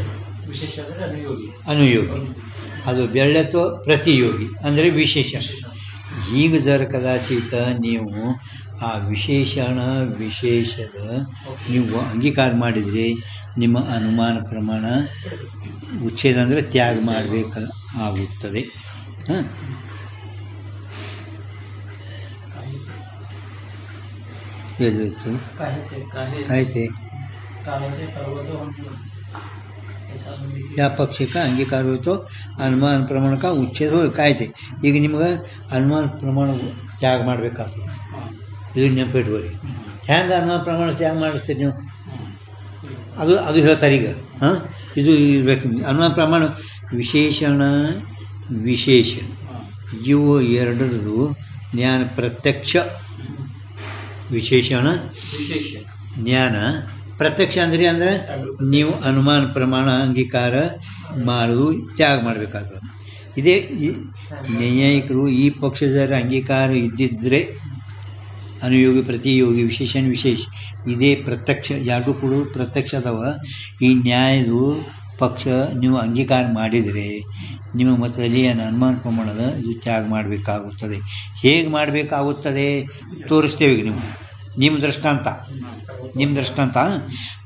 Speaker 1: ಅನುಯೋಗಿ ಅದು ಬೆಳ್ಳತ್ವ ಪ್ರತಿಯೋಗಿ ಅಂದರೆ ವಿಶೇಷ. ಈಗ ಜರ ಕದಾಚಿತ ನೀವು ಆ ವಿಶೇಷಣ ವಿಶೇಷದ ನೀವು ಅಂಗೀಕಾರ ಮಾಡಿದರೆ ನಿಮ್ಮ ಅನುಮಾನ ಪ್ರಮಾಣ ಉಚ್ಛೇದ ಅಂದರೆ ತ್ಯಾಗ ಮಾಡಬೇಕು ಆಗುತ್ತದೆ. ಹಾಂ ಎಲ್ಲಿ ಹೋಯ್ತು ಆಯ್ತೆ या पक्ष का अंगीकार हो तो अनुमान प्रमाण का उच्छेद हो कायते. ಈಗ ನಿಮ್ಗೆ ಅನುಮಾನ ಪ್ರಮಾಣ ತ್ಯಾಗ ಮಾಡಬೇಕಾಗ್ತದೆ. ಇದು ನೆನಪಿಟ್ಕೋರಿ ಹೆಂಗೆ ಅನುಮಾನ ಪ್ರಮಾಣ ತ್ಯಾಗ ಮಾಡ್ತೀರಿ ನೀವು ಅದು ಹೇಳ್ತಾರೆ ಈಗ. ಹಾಂ ಇದು ಇರಬೇಕು ಅನುಮಾನ ಪ್ರಮಾಣ ವಿಶೇಷಣ ವಿಶೇಷ ಇವು ಎರಡರದು ಜ್ಞಾನ ಪ್ರತ್ಯಕ್ಷ. ವಿಶೇಷಣ ಜ್ಞಾನ ಪ್ರತ್ಯಕ್ಷ ಅಂದರೆ ನೀವು ಅನುಮಾನ ಪ್ರಮಾಣ ಅಂಗೀಕಾರ ಮಾಡೋದು ತ್ಯಾಗ ಮಾಡಬೇಕಾಗ್ತದೆ. ಇದೇ ನ್ಯಾಯಿಕರು ಈ ಪಕ್ಷದ ಅಂಗೀಕಾರ ಇದ್ದಿದ್ದರೆ ಅನುಯೋಗಿ ಪ್ರತಿಯೋಗಿ ವಿಶೇಷಣ ವಿಶೇಷ ಇದೇ ಪ್ರತ್ಯಕ್ಷ ಎರಡೂ ಕೂಡ ಪ್ರತ್ಯಕ್ಷ ಅದಾವ. ಈ ನ್ಯಾಯದು ಪಕ್ಷ ನೀವು ಅಂಗೀಕಾರ ಮಾಡಿದರೆ ನಿಮ್ಮ ಮತದಲ್ಲಿ ಅನುಮಾನ ಪ್ರಮಾಣದ ಇದು ತ್ಯಾಗ ಮಾಡಬೇಕಾಗುತ್ತದೆ. ಹೇಗೆ ಮಾಡಬೇಕಾಗುತ್ತದೆ ತೋರಿಸ್ತೇವೆ ಈಗ ನಿಮ್ಮ ದೃಷ್ಟಾಂತ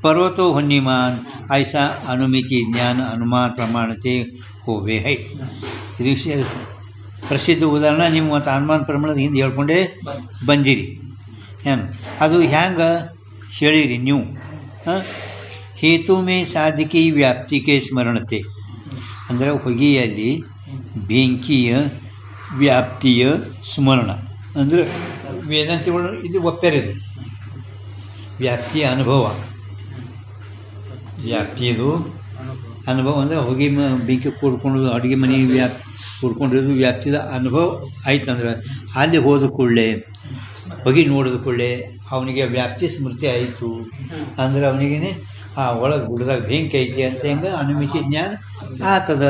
Speaker 1: पर्वतो हन्यमान ऐसा अनुमिति ज्ञान अनुमान प्रमाणते ಹೋವೆ ಹೈ. ಇದು ಪ್ರಸಿದ್ಧ ಉದಾಹರಣೆ ನೀವು ಮತ್ತು ಅನುಮಾನ ಪ್ರಮಾಣದ ಹಿಂದೆ ಹೇಳ್ಕೊಂಡೇ ಬಂದಿರಿ. ಏನು ಅದು ಹ್ಯಾಂಗೆ ಹೇಳಿರಿ ನೀವು? ಹೇತು ಮೇ ಸಾಧಕಿ ವ್ಯಾಪ್ತಿಗೆ ಸ್ಮರಣತೆ ಅಂದರೆ ಹೊಗೆಯಲ್ಲಿ ಬೆಂಕಿಯ ವ್ಯಾಪ್ತಿಯ ಸ್ಮರಣ ಅಂದರೆ ವೇದಾಂತಿಗಳು ಇದು ಒಪ್ಪೆರೆದು ವ್ಯಾಪ್ತಿಯ ಅನುಭವ. ವ್ಯಾಪ್ತಿಯದು ಅನುಭವ ಅಂದರೆ ಹೊಗೆ ಬೆಂಕಿ ಕೂಡ್ಕೊಂಡು ಅಡುಗೆ ಮನೆ ಕೂಡ್ಕೊಂಡಿರೋದು ವ್ಯಾಪ್ತಿದ ಅನುಭವ ಆಯ್ತಂದ್ರೆ ಅಲ್ಲಿ ಹೋದ ಕೂಡಲೇ ಹೊಗೆ ನೋಡಿದ ಕೂಡಲೇ ಅವನಿಗೆ ವ್ಯಾಪ್ತಿ ಸ್ಮೃತಿ ಆಯಿತು ಅಂದ್ರೆ ಅವನಿಗೇ ಒಳಗೆ ಗುಡ್ದಾಗ ಬೆಂಕಿ ಐತಿ ಅಂತ ಹೆಂಗೆ ಅನುಮಿತಿ ಜ್ಞಾನ ಆತದ.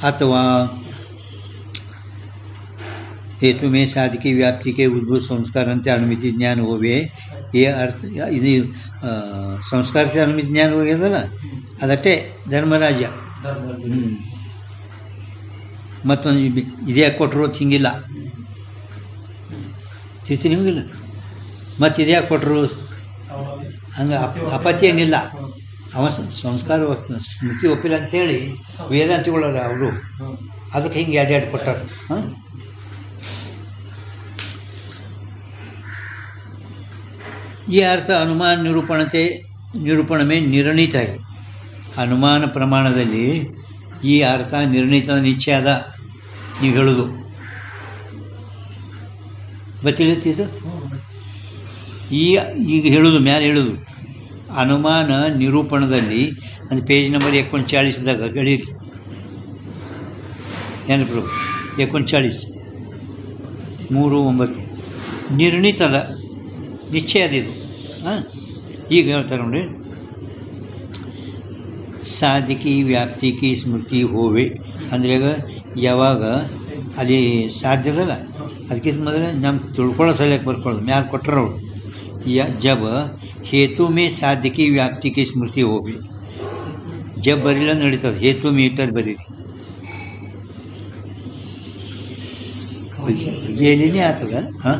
Speaker 1: ಅಥವಾ हेतु में साधकी व्याप्ति के उद्भूत संस्कार अंत्य अनुमिति ज्ञान होवे. ये अर्थ ಇದು ಸಂಸ್ಕಾರಕ್ಕೆ ಅನುಮಿತಿ ಜ್ಞಾನ ಹೋಗ್ಯದಲ್ಲ ಅದಷ್ಟೇ ಧರ್ಮರಾಜ. ಮತ್ತೊಂದು ಇದೇ ಕೊಟ್ಟರು ಹಿಂಗಿಲ್ಲ ಸ್ಥಿತಿ ನಿಮಗಿಲ್ಲ ಮತ್ತು ಇದೇ ಕೊಟ್ಟರು ಹಂಗೆ ಅಪತ್ಯ ಏನಿಲ್ಲ. ಅವ ಸಂಸ್ಕಾರ ಸ್ಮೃತಿ ಒಪ್ಪಿಲ್ಲ ಅಂಥೇಳಿ ವೇದಾಂತಿಗಳವ್ರು ಅವರು ಅದಕ್ಕೆ ಹಿಂಗೆ ಎರಡು ಕೊಟ್ಟಾರೆ. ಹಾಂ ये अर्थ अनुमान निरूपण में निर्णीत है. अनुमान ಪ್ರಮಾಣದಲ್ಲಿ ಈ ಅರ್ಥ ನಿರ್ಣೀತ ನಿಶ್ಚಯ ಅದ ನೀವು ಹೇಳೋದು ಗೊತ್ತಿಲ್ಲತ್ತಿದ್ದು ಈಗ ಹೇಳೋದು ಮ್ಯಾಲೆ ಹೇಳೋದು ಅನುಮಾನ ನಿರೂಪಣದಲ್ಲಿ ಅದು ಪೇಜ್ ನಂಬರ್ 39ದಾಗ ಹೇಳಿರಿ. ಏನು ಪ್ರಭು 39 3-9 ನಿರ್ಣೀತದ ನಿಶ್ಚಯ ಅದಿದು. ಹಾಂ ಈಗ ಹೇಳ್ತಾರೆ ನೋಡಿ, ಸಾಧಕಿ ವ್ಯಾಪ್ತಿಕಿ ಸ್ಮೃತಿ ಹೋವೆ ಅಂದರೆ ಯಾವಾಗ ಅಲ್ಲಿ ಸಾಧ್ಯದಲ್ಲ ಅದಕ್ಕಿಂತ ಮೊದಲೇ ನಮ್ಮ ತಿಳ್ಕೊಳ್ಳೋ ಸಲಕ್ಕೆ ಬರ್ಕೊಳ್ಳೋದು ಮ್ಯಾಲೆ ಕೊಟ್ಟರವ್ರು. ಜಬ್ ಹೇತು ಮೇ ಸಾಧಕಿ ವ್ಯಾಪ್ತಿಕಿ ಸ್ಮೃತಿ ಹೋವೆ. ಜಬ್ ಬರೀಲ್ಲ ನಡೀತದೆ, ಹೇತು ಮೀಟರ್ ಬರೀರಿ ಏನೇನೇ ಆಗ್ತದ. ಹಾಂ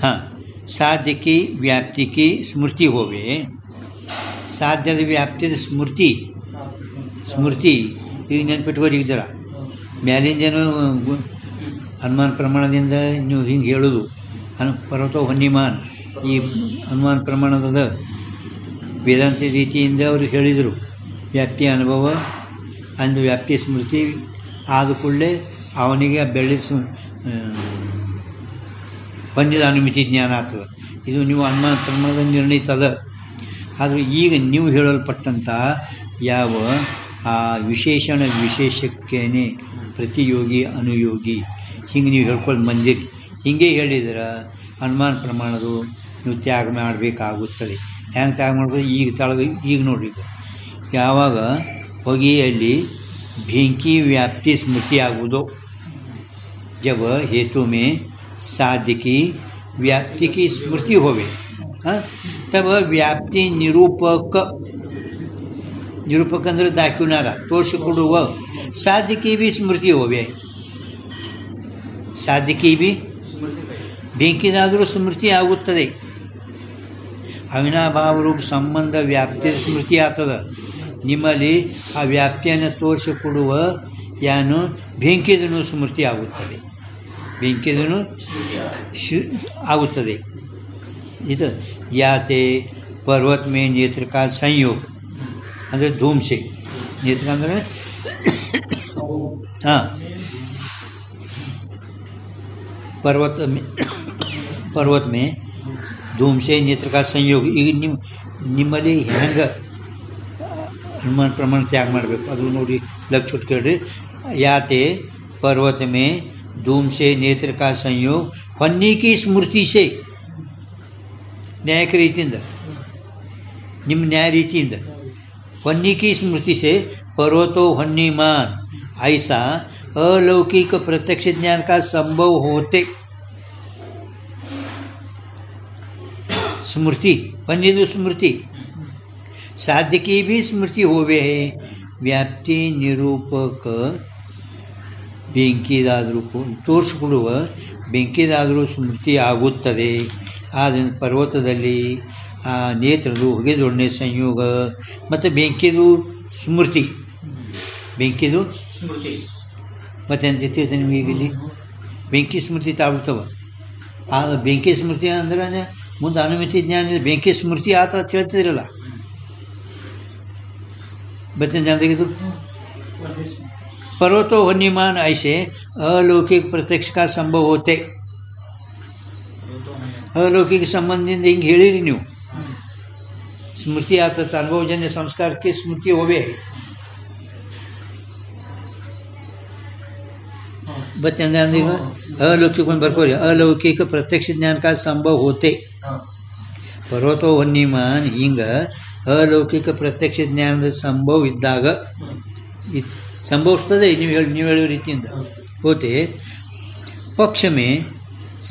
Speaker 1: ಹಾಂ ಸಾಧ್ಯಕ್ಕೆ ವ್ಯಾಪ್ತಿಗೆ ಸ್ಮೃತಿ ಹೋವೆ. ಸಾಧ್ಯದ ವ್ಯಾಪ್ತಿದ ಸ್ಮೃತಿ ಈಗ ನೆನ್ಪಿಟ್ಕೋರಿ. ಈಗ ಜರ ಮ್ಯಾಲಿಂದೇನು ಅನುಮಾನ ಪ್ರಮಾಣದಿಂದ ನೀವು ಹಿಂಗೆ ಹೇಳೋದು ಪರ್ವತ ಹೊನ್ನಿಮಾನ್ ಈ ಅನುಮಾನ ಪ್ರಮಾಣದ ವೇದಾಂತ ರೀತಿಯಿಂದ ಅವರು ಹೇಳಿದರು. ವ್ಯಾಪ್ತಿಯ ಅನುಭವ ಅಂದು ವ್ಯಾಪ್ತಿ ಸ್ಮೃತಿ ಆದ ಕೂಡಲೇ ಅವನಿಗೆ ಬೆಳ್ಳಿ ಬಂದಿದ ಅನುಮಿತಿ ಜ್ಞಾನ ಆಗ್ತದೆ. ಇದು ನೀವು ಅನುಮಾನ ಪ್ರಮಾಣದ ನಿರ್ಣಯಿತದ. ಆದರೆ ಈಗ ನೀವು ಹೇಳಲ್ಪಟ್ಟಂಥ ಯಾವ ಆ ವಿಶೇಷಣ ವಿಶೇಷಕ್ಕೇನೆ ಪ್ರತಿಯೋಗಿ ಅನುಯೋಗಿ ಹಿಂಗೆ ನೀವು ಹೇಳ್ಕೊಂಡು ಬಂದಿರಿ. ಹಿಂಗೆ ಹೇಳಿದ್ರೆ ಅನುಮಾನ ಪ್ರಮಾಣದು ನೀವು ತ್ಯಾಗ ಮಾಡಬೇಕಾಗುತ್ತದೆ. ಹೆಂಗೆ ತ್ಯಾಗ ಮಾಡ್ಬೋದು? ಈಗ ನೋಡ್ರಿ, ಯಾವಾಗ ಹೊಗೆಯಲ್ಲಿ ಬೆಂಕಿ ವ್ಯಾಪ್ತಿ ಸ್ಮೃತಿ ಆಗುವುದು जब हेतु में साध्य की व्याप्ति की स्मृति होवे. हाँ तब व्याप्ति निरूपक ಅಂದರೆ ದಾಖುನಾರ ತೋರಿಸಿಕೊಡುವ ಸಾಧ್ಯಕ್ಕೆ ಬಿ ಸ್ಮೃತಿ ಹೋವೆ. ಸಾಧ್ಯಕ್ಕೆ ಬಿ ಬೆಂಕಿದಾದರೂ ಸ್ಮೃತಿ ಆಗುತ್ತದೆ. ಅವಿನಾಭಾವ ರೂಪ ಸಂಬಂಧ ವ್ಯಾಪ್ತಿಯ ಸ್ಮೃತಿ ಆಗ್ತದೆ. ನಿಮ್ಮಲ್ಲಿ ಆ ವ್ಯಾಪ್ತಿಯನ್ನು ತೋರಿಸಿಕೊಡುವ ಯಾನು ಬೆಂಕಿದನು ಸ್ಮೃತಿ ಆಗುತ್ತದೆ. ಬೆಂಕಿದನು ಆಗುತ್ತದೆ. ಇದು ಯಾತೆ ಪರ್ವತ ಮೇ ನೇತ್ರ ಕಾ ಸಂಯೋಗ ಅಂದರೆ धूम से ನೇತ್ರ ಅಂದರೆ ಹಾಂ पर्वत में धूम से नेत्र का संयोग. ಈಗ ನಿಮ್ಮಲ್ಲಿ ಹೆಂಗೆ ಅನುಮಾನ ಪ್ರಮಾಣ ತ್ಯಾಗ ಮಾಡಬೇಕು ಅದು ನೋಡಿ ಲಕ್ಷ ಕೇಳ್ರಿ. ಯಾತೆ पर्वत में धूम से नेत्र का संयोग ಹೊನ್ನಿ की ಸ್ಮೃತಿ से ನ್ಯಾಯಿಕ ರೀತಿಯಿಂದ ನಿಮ್ಮ ನ್ಯಾಯ ರೀತಿಯಿಂದ ಹೊನ್ನಿ की स्मृति से पर्वतो ಹೊನ್ನಿಮಾನ್ ऐसा अलौकिक प्रत्यक्ष ज्ञान का संभव होते. स्मृति ಹೊನ್ನಿದು ಸ್ಮೃತಿ साध्य की भी स्मृति होवे है. व्याप्ति निरूपक ಬೆಂಕಿದಾದರೂ ತೋರಿಸಿಕೊಡುವ ಬೆಂಕಿದಾದರೂ ಸ್ಮೃತಿ ಆಗುತ್ತದೆ. ಆದ್ದರಿಂದ ಪರ್ವತದಲ್ಲಿ ಆ ನೇತ್ರದು ಹೊಗೆದೊಡನೆ ಸಂಯೋಗ ಮತ್ತು ಬೆಂಕಿದು ಸ್ಮೃತಿ ಬೆಂಕಿದು
Speaker 2: ಸ್ಮೃತಿ
Speaker 1: ಮತ್ತೆ ಅಂತ ತಿಳಿತೆ ನಿಮಗೆ ಈಗ ಇಲ್ಲಿ ಬೆಂಕಿ ಸ್ಮೃತಿ ತಾಬಿಡ್ತವ ಆ ಬೆಂಕಿ ಸ್ಮೃತಿ ಅಂದ್ರೆ ಮುಂದೆ ಅನುಮಿತಿ ಜ್ಞಾನ ಇಲ್ಲ ಬೆಂಕಿ ಸ್ಮೃತಿ ಆತ ಅಂತ ಹೇಳ್ತಿದ್ರಲ್ಲ बच्चन जानते कि तू पर्वतो वन्यमान ऐसे अलौकिक प्रत्यक्ष का संभव होते अलौकिक ಸಂಬಂಧದಿಂದ ಹಿಂಗೆ ಹೇಳಿರಿ ನೀವು ಸ್ಮೃತಿ ಆತತ್ ಅನುಭವಜನ್ಯ ಸಂಸ್ಕಾರಕ್ಕೆ ಸ್ಮೃತಿ ಹೋವೆ बच्चन जानते अलौकिक ಬರ್ಕೋರಿ अलौकिक प्रत्यक्ष ज्ञान का संभव होते पर्वतो वन्यमान ಹಿಂಗೆ अलौकिक प्रत्यक्ष ज्ञानದ ಸಂಭವ ಇದ್ದಾಗ ಸಂಭವಿಸ್ತದೆ ನೀವು ಹೇಳೋ ರೀತಿಯಿಂದ ಹೋತೆ पक्ष में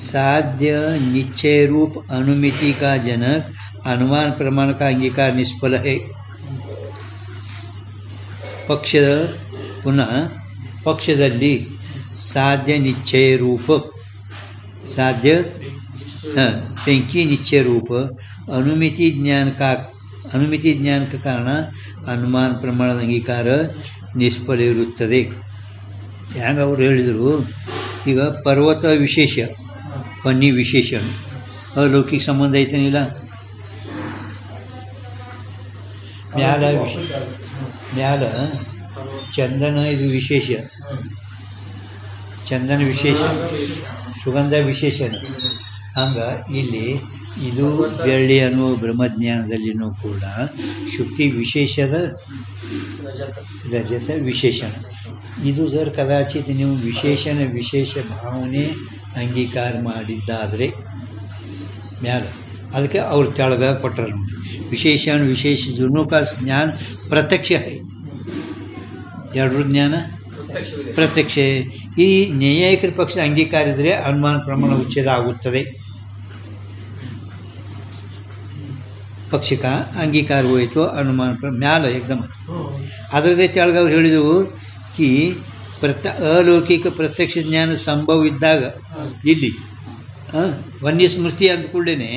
Speaker 1: साध्य निश्चय रूप अनुमिति का जनक अनुमान प्रमाण का अंगीकार निष्फल है पक्षದ ಪುನಃ ಪಕ್ಷದಲ್ಲಿ साध्य निश्चय रूप साध्य ಬೆಂಕಿ निश्चय रूप अनुमिति ज्ञान का कारण अनुमान प्रमाणದ ಅಂಗೀಕಾರ ನಿಷ್ಫಲ ಇರುತ್ತದೆ ಹ್ಯಾಂಗ ಅವರು ಹೇಳಿದರು ಈಗ ಪರ್ವತ ವಿಶೇಷ ವನ್ಯ ವಿಶೇಷಣ अलौकिक ಸಂಬಂಧ ಐತೇನಿಲ್ಲ ಮ್ಯಾಲ ಚಂದನ ಇದು ವಿಶೇಷ ಚಂದನ ವಿಶೇಷ ಸುಗಂಧ ವಿಶೇಷಣ ಹಂಗೆ ಇಲ್ಲಿ ಇದು ಬೆಳ್ಳಿ ಅನ್ನುವ ಬ್ರಹ್ಮಜ್ಞಾನದಲ್ಲಿನೂ ಕೂಡ ಶುಕ್ತಿ ವಿಶೇಷದ ರಜತ ವಿಶೇಷಣ ಇದು ಸರ್ ಕದಾಚಿತ್ ನೀವು ವಿಶೇಷ ಭಾವನೆ ಅಂಗೀಕಾರ ಮಾಡಿದ್ದಾದರೆ ಮ್ಯಾಲ ಅದಕ್ಕೆ ಅವ್ರು ತೆಳಗ ಕೊಟ್ಟರು ನೋಡಿ ವಿಶೇಷ दोनों का ज्ञान प्रत्यक्ष है ಎರಡರ ಜ್ಞಾನ ಪ್ರತ್ಯಕ್ಷ ಈ ನ್ಯಾಯಿಕರ ಪಕ್ಷದ ಅಂಗೀಕಾರ ಇದ್ದರೆ ಅನುಮಾನ ಪ್ರಮಾಣ ಉಚ್ಛೇದ ಆಗುತ್ತದೆ पक्ष का अंगीकार हुए तो अनुमान पर म्याल एकदम ಅದರದೇ ತೆಳಗ ಅವ್ರು ಹೇಳಿದವು कि अलौकिक प्रत्यक्ष ज्ञान संभव ಇದ್ದಾಗ ಇಲ್ಲಿ ವನ್ಯ ಸ್ಮೃತಿ ಅಂದ ಕೂಡಲೇ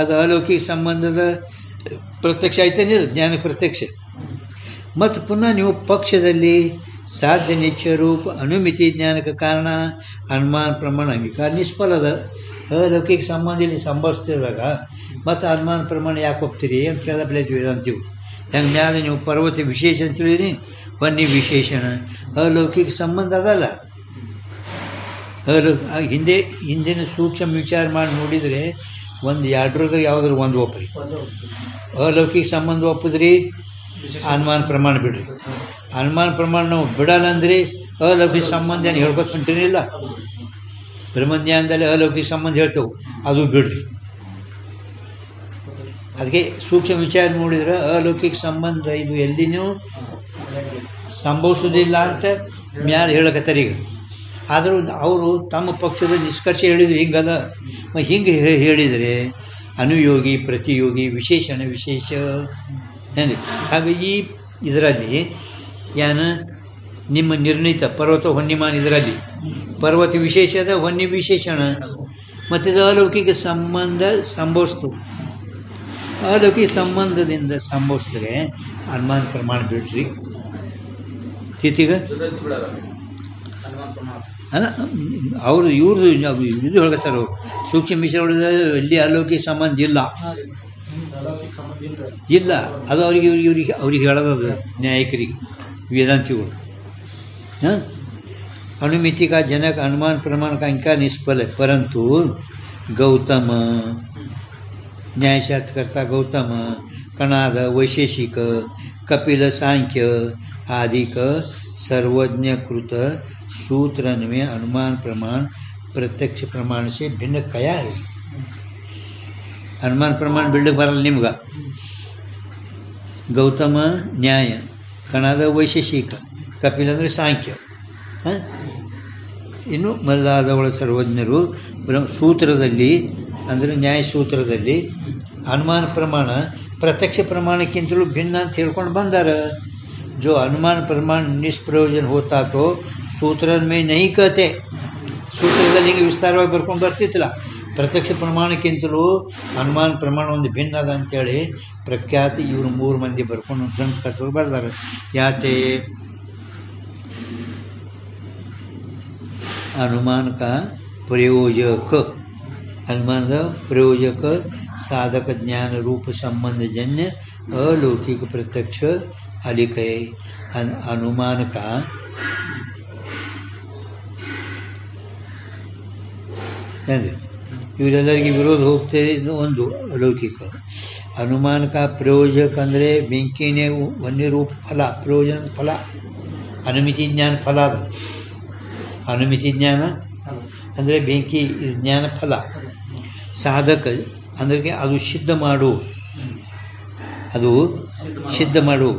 Speaker 1: ಅದು अलौकिक ಸಂಬಂಧದ ಪ್ರತ್ಯಕ್ಷ ಆಯ್ತೇನೆ ಜ್ಞಾನ ಪ್ರತ್ಯಕ್ಷ ಮತ್ತು ಪುನಃ ನೀವು ಪಕ್ಷದಲ್ಲಿ ಸಾಧ್ಯ ನಿಶ್ಚಯ ರೂಪ ಅನುಮಿತಿ ಜ್ಞಾನಕ್ಕೆ ಕಾರಣ ಅನುಮಾನ ಪ್ರಮಾಣ ಅಂಗೀಕಾರ ನಿಷ್ಫಲದ अलौकिक ಸಂಬಂಧ ಇಲ್ಲಿ ಸಂಭವಿಸ್ತಿದಾಗ ಮತ್ತು ಅನುಮಾನ ಪ್ರಮಾಣ ಯಾಕೆ ಹೋಗ್ತೀರಿ ಅಂತ ಕೇಳಿದ ಬೆಳೆದ್ವಿ ಅಂತೀವಿ ಹೆಂಗೆ ಮ್ಯಾಲೆ ನೀವು ಪರ್ವತ ವಿಶೇಷ ಅಂತ ಹೇಳಿರಿ ವನ್ಯ ವಿಶೇಷಣ अलौकिक ಸಂಬಂಧ ಅದಲ್ಲ ಹಿಂದಿನ ಸೂಕ್ಷ್ಮ ವಿಚಾರ ಮಾಡಿ ನೋಡಿದರೆ ಒಂದು ಎರಡರದಾಗ ಯಾವುದಾದ್ರು ಒಂದು ಒಪ್ಪ್ರಿ अलौकिक ಸಂಬಂಧ ಒಪ್ಪಿದ್ರಿ ಅನುಮಾನ ಪ್ರಮಾಣ ಬಿಡ್ರಿ ಅನುಮಾನ ಪ್ರಮಾಣ ನಾವು ಬಿಡಲ್ಲ ಅಂದ್ರಿ अलौकिक ಸಂಬಂಧ ಏನು ಹೇಳ್ಕೊತ ಹೊಂಟೇನಿಲ್ಲ ಬ್ರಹ್ಮಜ್ಞಾನದಲ್ಲಿ अलौकिक ಸಂಬಂಧ ಹೇಳ್ತೇವೆ ಅದು ಬಿಡ್ರಿ ಅದಕ್ಕೆ ಸೂಕ್ಷ್ಮ ವಿಚಾರ ನೋಡಿದ್ರೆ अलौकिक ಸಂಬಂಧ ಇದು ಎಲ್ಲಿನೂ ಸಂಭವಿಸೋದಿಲ್ಲ ಅಂತ ಮ್ಯಾಲೆ ಹೇಳಕತ್ತಾರೆ ಈಗ ಆದರೂ ಅವರು ತಮ್ಮ ಪಕ್ಷದ ನಿಷ್ಕರ್ಷ ಹೇಳಿದ್ರು ಹಿಂಗದ ಹಿಂಗೆ ಹೇಳಿದರೆ ಅನುಯೋಗಿ ಪ್ರತಿಯೋಗಿ ವಿಶೇಷಣ ವಿಶೇಷ ಏನ್ರಿ ಹಾಗಾಗಿ ಇದರಲ್ಲಿ ಏನು ನಿಮ್ಮ ನಿರ್ಣೀತ ಪರ್ವತ ವನ್ಯಮಾನ ಇದರಲ್ಲಿ ಪರ್ವತ ವಿಶೇಷದ ವನ್ಯ ವಿಶೇಷಣ ಮತ್ತು ಇದು अलौकिक ಸಂಬಂಧ ಸಂಭವಿಸ್ತು अलौकिक ಸಂಬಂಧದಿಂದ ಸಂಭವಿಸಿದ್ರೆ ಅನುಮಾನ ಪ್ರಮಾಣ ಬಿಡ್ರಿ ತಿಥಿಗ ಅಲ್ಲ ಅವರು ಇವ್ರದ್ದು ಇದು ಹೇಳ್ತಾರೆ ಅವರು ಸೂಕ್ಷ್ಮ ವಿಷಯ ಎಲ್ಲಿ अलौकिक ಸಂಬಂಧ ಇಲ್ಲ ಅದು ಅವ್ರಿಗೆ ಹೇಳೋದು ನ್ಯಾಯಿಕರಿಗೆ ವೇದಾಂತಿಗಳು अनुमिति का जनक अनुमान प्रमाण का अंगीकार निष्फल है परंतु गौतम न्यायशास्त्रकर्ता गौतम कणाद वैशेषिक कपिल सांख्य आदि का सर्वज्ञकृत सूत्र में अनुमान प्रमाण प्रत्यक्ष प्रमाण से भिन्न कया है अनुमान प्रमाण बिल्ड बरल निम्ग गौतम न्याय कणाद वैशेषिक कपिल ಅಂದರೆ ಸಾಂಖ್ಯ ಇನ್ನು ಮೊದಲಾದವಳ ಸರ್ವಜ್ಞರು ಸೂತ್ರದಲ್ಲಿ ಅಂದರೆ ನ್ಯಾಯಸೂತ್ರದಲ್ಲಿ ಅನುಮಾನ ಪ್ರಮಾಣ ಪ್ರತ್ಯಕ್ಷ ಪ್ರಮಾಣಕ್ಕಿಂತಲೂ ಭಿನ್ನ ಅಂತ ಹೇಳ್ಕೊಂಡು ಬಂದಾರ जो अनुमान प्रमाण निष्प्रयोजन होता तो सूत्र में नहीं कहते सूत्रದಲ್ಲಿ ಹಿಂಗೆ ವಿಸ್ತಾರವಾಗಿ ಬರ್ಕೊಂಡು ಬರ್ತಿತ್ತಲ್ಲ ಪ್ರತ್ಯಕ್ಷ ಪ್ರಮಾಣಕ್ಕಿಂತಲೂ ಅನುಮಾನ ಪ್ರಮಾಣ ಒಂದು ಭಿನ್ನ ಅದ ಅಂಥೇಳಿ ಪ್ರಖ್ಯಾತಿ ಇವರು 3 ಮಂದಿ ಬರ್ಕೊಂಡು ಗ್ರಂಥಕರ್ತರು ಬರ್ದಾರೆ. ಯಾತೆ अनुमान का प्रयोजक, अनुमानದ प्रयोजक साधक ज्ञान रूप संबंधजन्य अलौकिक प्रत्यक्ष अधिक है. अनुमान का ಇವರೆಲ್ಲರಿಗೆ ವಿರೋಧ ಹೋಗ್ತದೆ. ಒಂದು ಅಲೌಕಿಕ ಅನುಮಾನ का प्रयोजक ಅಂದರೆ ಬೆಂಕಿನೇ ವನ್ಯ ರೂಪ ಫಲ, ಪ್ರಯೋಜನ ಫಲ, ಅನುಮಿತಿ ಜ್ಞಾನ ಫಲ ಅದ. ಅನುಮಿತಿ ಜ್ಞಾನ ಅಂದರೆ ಬೆಂಕಿ ಜ್ಞಾನ ಫಲ. ಸಾಧಕ ಅಂದರೆ ಅದು ಸಿದ್ಧ ಮಾಡು, ಅದು ಸಿದ್ಧ ಮಾಡು.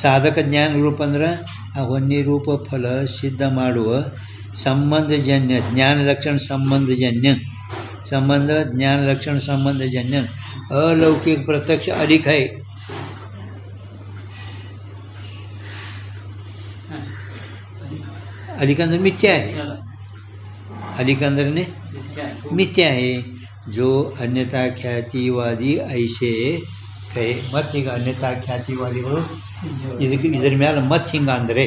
Speaker 1: ಸಾಧಕ ಜ್ಞಾನ ರೂಪ ಅಂದ್ರೆ ಆ ವನ್ಯ ರೂಪ ಫಲ ಸಿದ್ಧ ಮಾಡುವ ಸಂಬಂಧಜನ್ಯ ಜ್ಞಾನ ಲಕ್ಷಣ ಸಂಬಂಧಜನ್ಯ ಸಂಬಂಧ ಜ್ಞಾನ ಲಕ್ಷಣ ಸಂಬಂಧಜನ್ಯ अलौकिक प्रत्यक्ष अधिक है. अधिक अंदर मिथ्या है, अधिक अंदर ने मिथ्या है. जो अन्यथा ಖ್ಯಾತಿವಾದಿ ಐಸೆ ಕಹೆ. ಮತ್ತೀಗ ಅನ್ಯತಾ ಖ್ಯಾತಿವಾದಿಗಳು ಇದರ ಮೇಲೆ ಮತ್ತೆ ಹಿಂಗೆ ಅಂದರೆ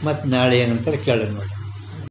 Speaker 1: ಮತ್ತೆ ನಾಳೆ ಏನಂತಾರೆ ಕೇಳೋಣ ನೋಡಿ.